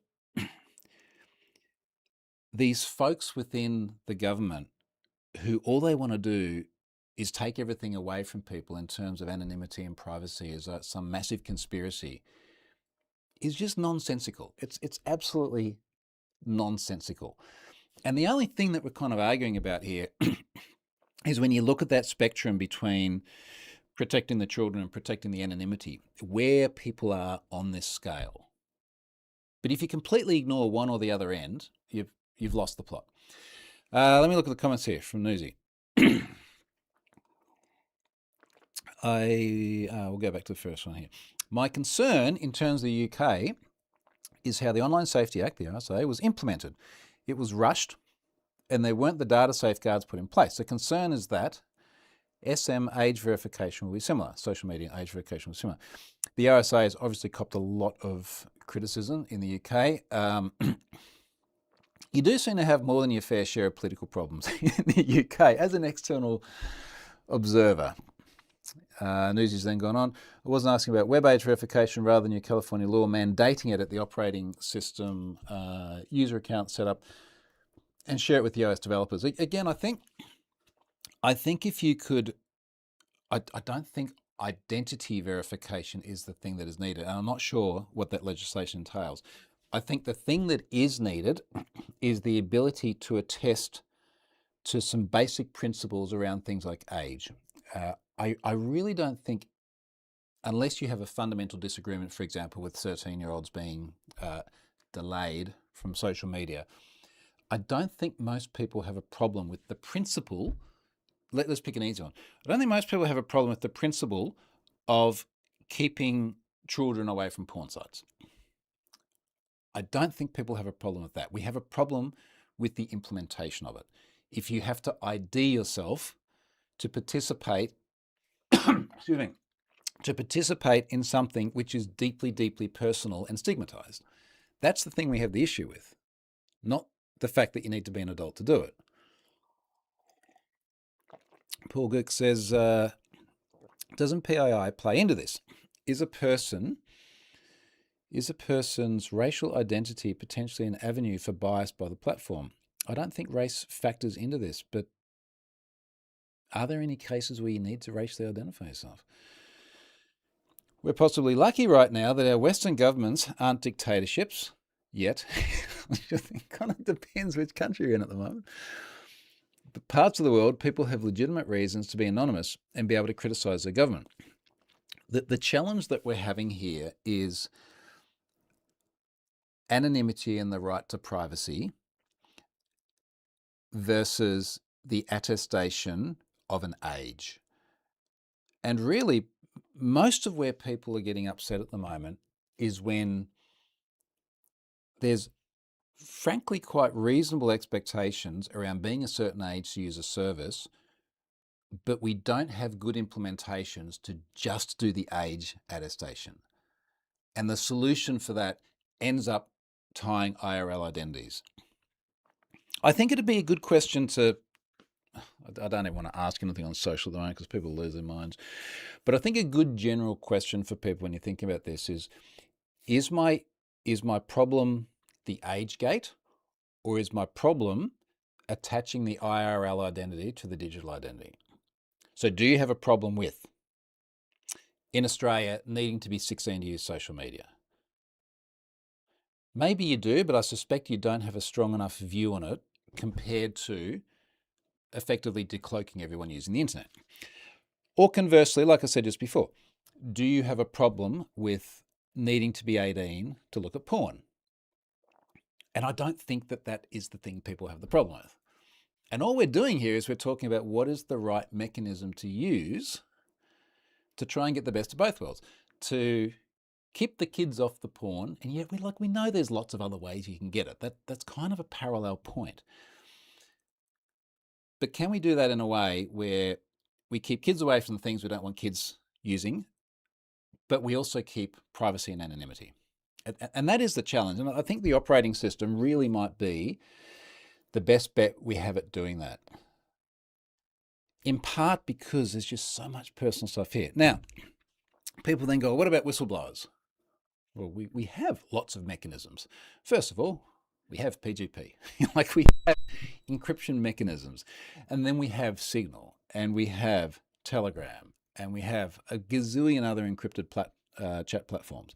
these folks within the government who all they want to do is take everything away from people in terms of anonymity and privacy as some massive conspiracy is just nonsensical. It's absolutely nonsensical. And the only thing that we're kind of arguing about here is when you look at that spectrum between protecting the children and protecting the anonymity, where people are on this scale. But if you completely ignore one or the other end, you've lost the plot. Let me look at the comments here from Newsy. We'll go back to the first one here. My concern in terms of the UK is how the Online Safety Act, the RSA, was implemented. It was rushed and there weren't the data safeguards put in place. The concern is that SM age verification will be similar. Social media age verification will be similar. The RSA has obviously copped a lot of criticism in the UK. You do seem to have more than your fair share of political problems in the UK as an external observer. Newsy's then gone on. I wasn't asking about web age verification rather than your California law mandating it at the operating system, user account setup, and share it with the OS developers. Again, I think if you could, I don't think identity verification is the thing that is needed, and I'm not sure what that legislation entails. I think the thing that is needed is the ability to attest to some basic principles around things like age. I really don't think, unless you have a fundamental disagreement, for example, with 13-year-olds being delayed from social media, I don't think most people have a problem with the principle. Let's pick an easy one. I don't think most people have a problem with the principle of keeping children away from porn sites. I don't think people have a problem with that. We have a problem with the implementation of it. If you have to ID yourself to participate, excuse me, to participate in something which is deeply, deeply personal and stigmatized, that's the thing we have the issue with, not the fact that you need to be an adult to do it. Paul Gook says, doesn't PII play into this? Is a person Is a person's racial identity potentially an avenue for bias by the platform? I don't think race factors into this, but are there any cases where you need to racially identify yourself? We're possibly lucky right now that our Western governments aren't dictatorships yet. It kind of depends which country you're in at the moment. But parts of the world, people have legitimate reasons to be anonymous and be able to criticize their government. The challenge that we're having here is anonymity and the right to privacy versus the attestation of an age. And really, most of where people are getting upset at the moment is when there's frankly quite reasonable expectations around being a certain age to use a service, but we don't have good implementations to just do the age attestation. And the solution for that ends up tying IRL identities. I think it'd be a good question to, I don't even want to ask anything on social at the moment because people lose their minds, but I think a good general question for people when you're thinking about this is my problem the age gate, or is my problem attaching the IRL identity to the digital identity? So do you have a problem with, in Australia, needing to be 16 to use social media? Maybe you do, but I suspect you don't have a strong enough view on it compared to effectively decloaking everyone using the internet. Or conversely, like I said just before, do you have a problem with needing to be 18 to look at porn? And I don't think that that is the thing people have the problem with. And all we're doing here is we're talking about what is the right mechanism to use to try and get the best of both worlds, to keep the kids off the porn, and yet we know there's lots of other ways you can get it. That's kind of a parallel point. But can we do that in a way where we keep kids away from the things we don't want kids using, but we also keep privacy and anonymity? And that is the challenge. And I think the operating system really might be the best bet we have at doing that. In part because there's just so much personal stuff here. Now, people then go, what about whistleblowers? Well, we have lots of mechanisms. First of all, we have PGP. We have encryption mechanisms. And then we have Signal, and we have Telegram, and we have a gazillion other encrypted chat platforms.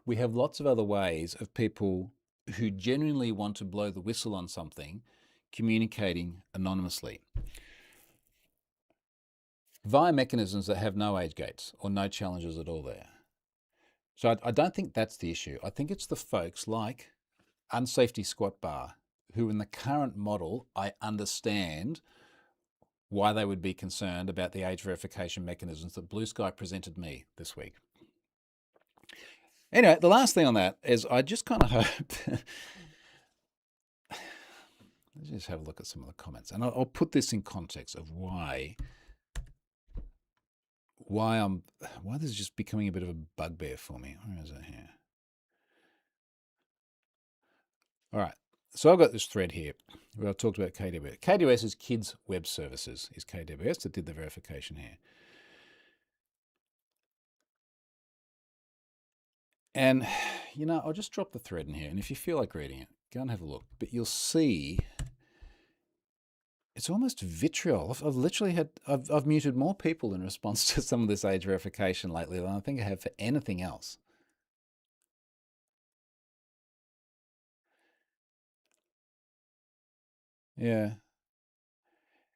We have lots of other ways of people who genuinely want to blow the whistle on something communicating anonymously via mechanisms that have no age gates or no challenges at all there. So I don't think that's the issue. I think it's the folks like Unsafety Squat Bar, who in the current model, I understand why they would be concerned about the age verification mechanisms that Blue Sky presented me this week. Anyway, the last thing on that is I just kind of hope, let's just have a look at some of the comments, and I'll put this in context of why this is just becoming a bit of a bugbear for me. Where is it here? All right, so I've got this thread here where I've talked about KWS. KWS is Kids Web Services, is KWS that did the verification here. And, I'll just drop the thread in here, and if you feel like reading it, go and have a look. But you'll see it's almost vitriol. I've muted more people in response to some of this age verification lately than I think I have for anything else. Yeah.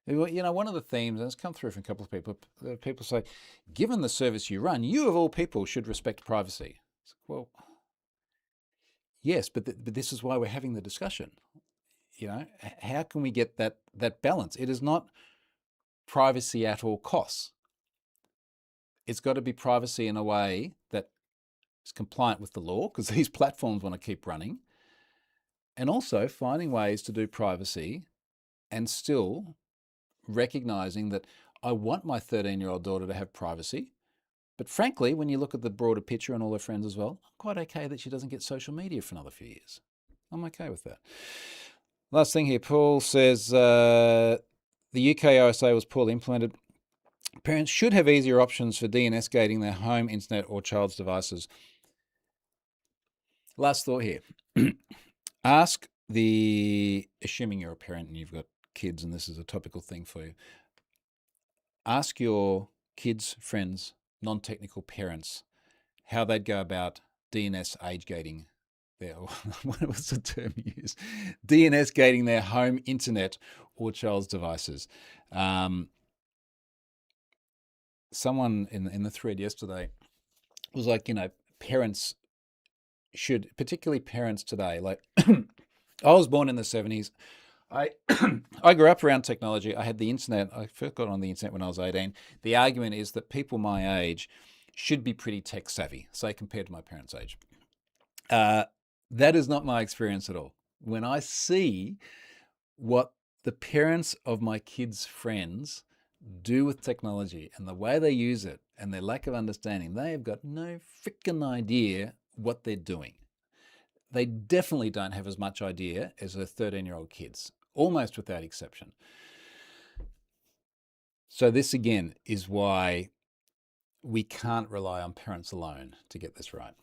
One of the themes, and it's come through from a couple of people say, given the service you run, you of all people should respect privacy. Well, yes, but this is why we're having the discussion. How can we get that balance? It is not privacy at all costs. It's got to be privacy in a way that is compliant with the law, because these platforms want to keep running, and also finding ways to do privacy and still recognizing that I want my 13-year-old daughter to have privacy. But frankly, when you look at the broader picture and all her friends as well, I'm quite okay that she doesn't get social media for another few years. I'm okay with that. Last thing here, Paul says, the UK OSA was poorly implemented. Parents should have easier options for DNS gating their home, internet, or child's devices. Last thought here. Assuming you're a parent and you've got kids and this is a topical thing for you, ask your kids, friends, non-technical parents how they'd go about DNS age gating what was the term used? DNS gating their home internet or child's devices. Someone in the thread yesterday was like, parents should, particularly parents today, like I was born in the 70s. I grew up around technology. I had the internet. I first got on the internet when I was 18. The argument is that people my age should be pretty tech savvy, say compared to my parents' age. That is not my experience at all. When I see what the parents of my kids' friends do with technology and the way they use it and their lack of understanding, they have got no freaking idea what they're doing. They definitely don't have as much idea as their 13-year-old kids, almost without exception. So this again is why we can't rely on parents alone to get this right.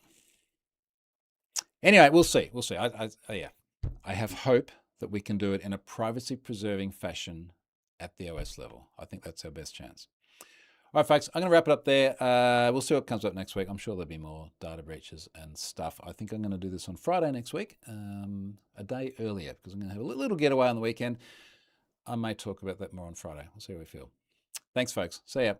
Anyway, we'll see. I have hope that we can do it in a privacy-preserving fashion at the OS level. I think that's our best chance. All right, folks, I'm going to wrap it up there. We'll see what comes up next week. I'm sure there'll be more data breaches and stuff. I think I'm going to do this on Friday next week, a day earlier, because I'm going to have a little getaway on the weekend. I may talk about that more on Friday. We'll see how we feel. Thanks, folks. See ya.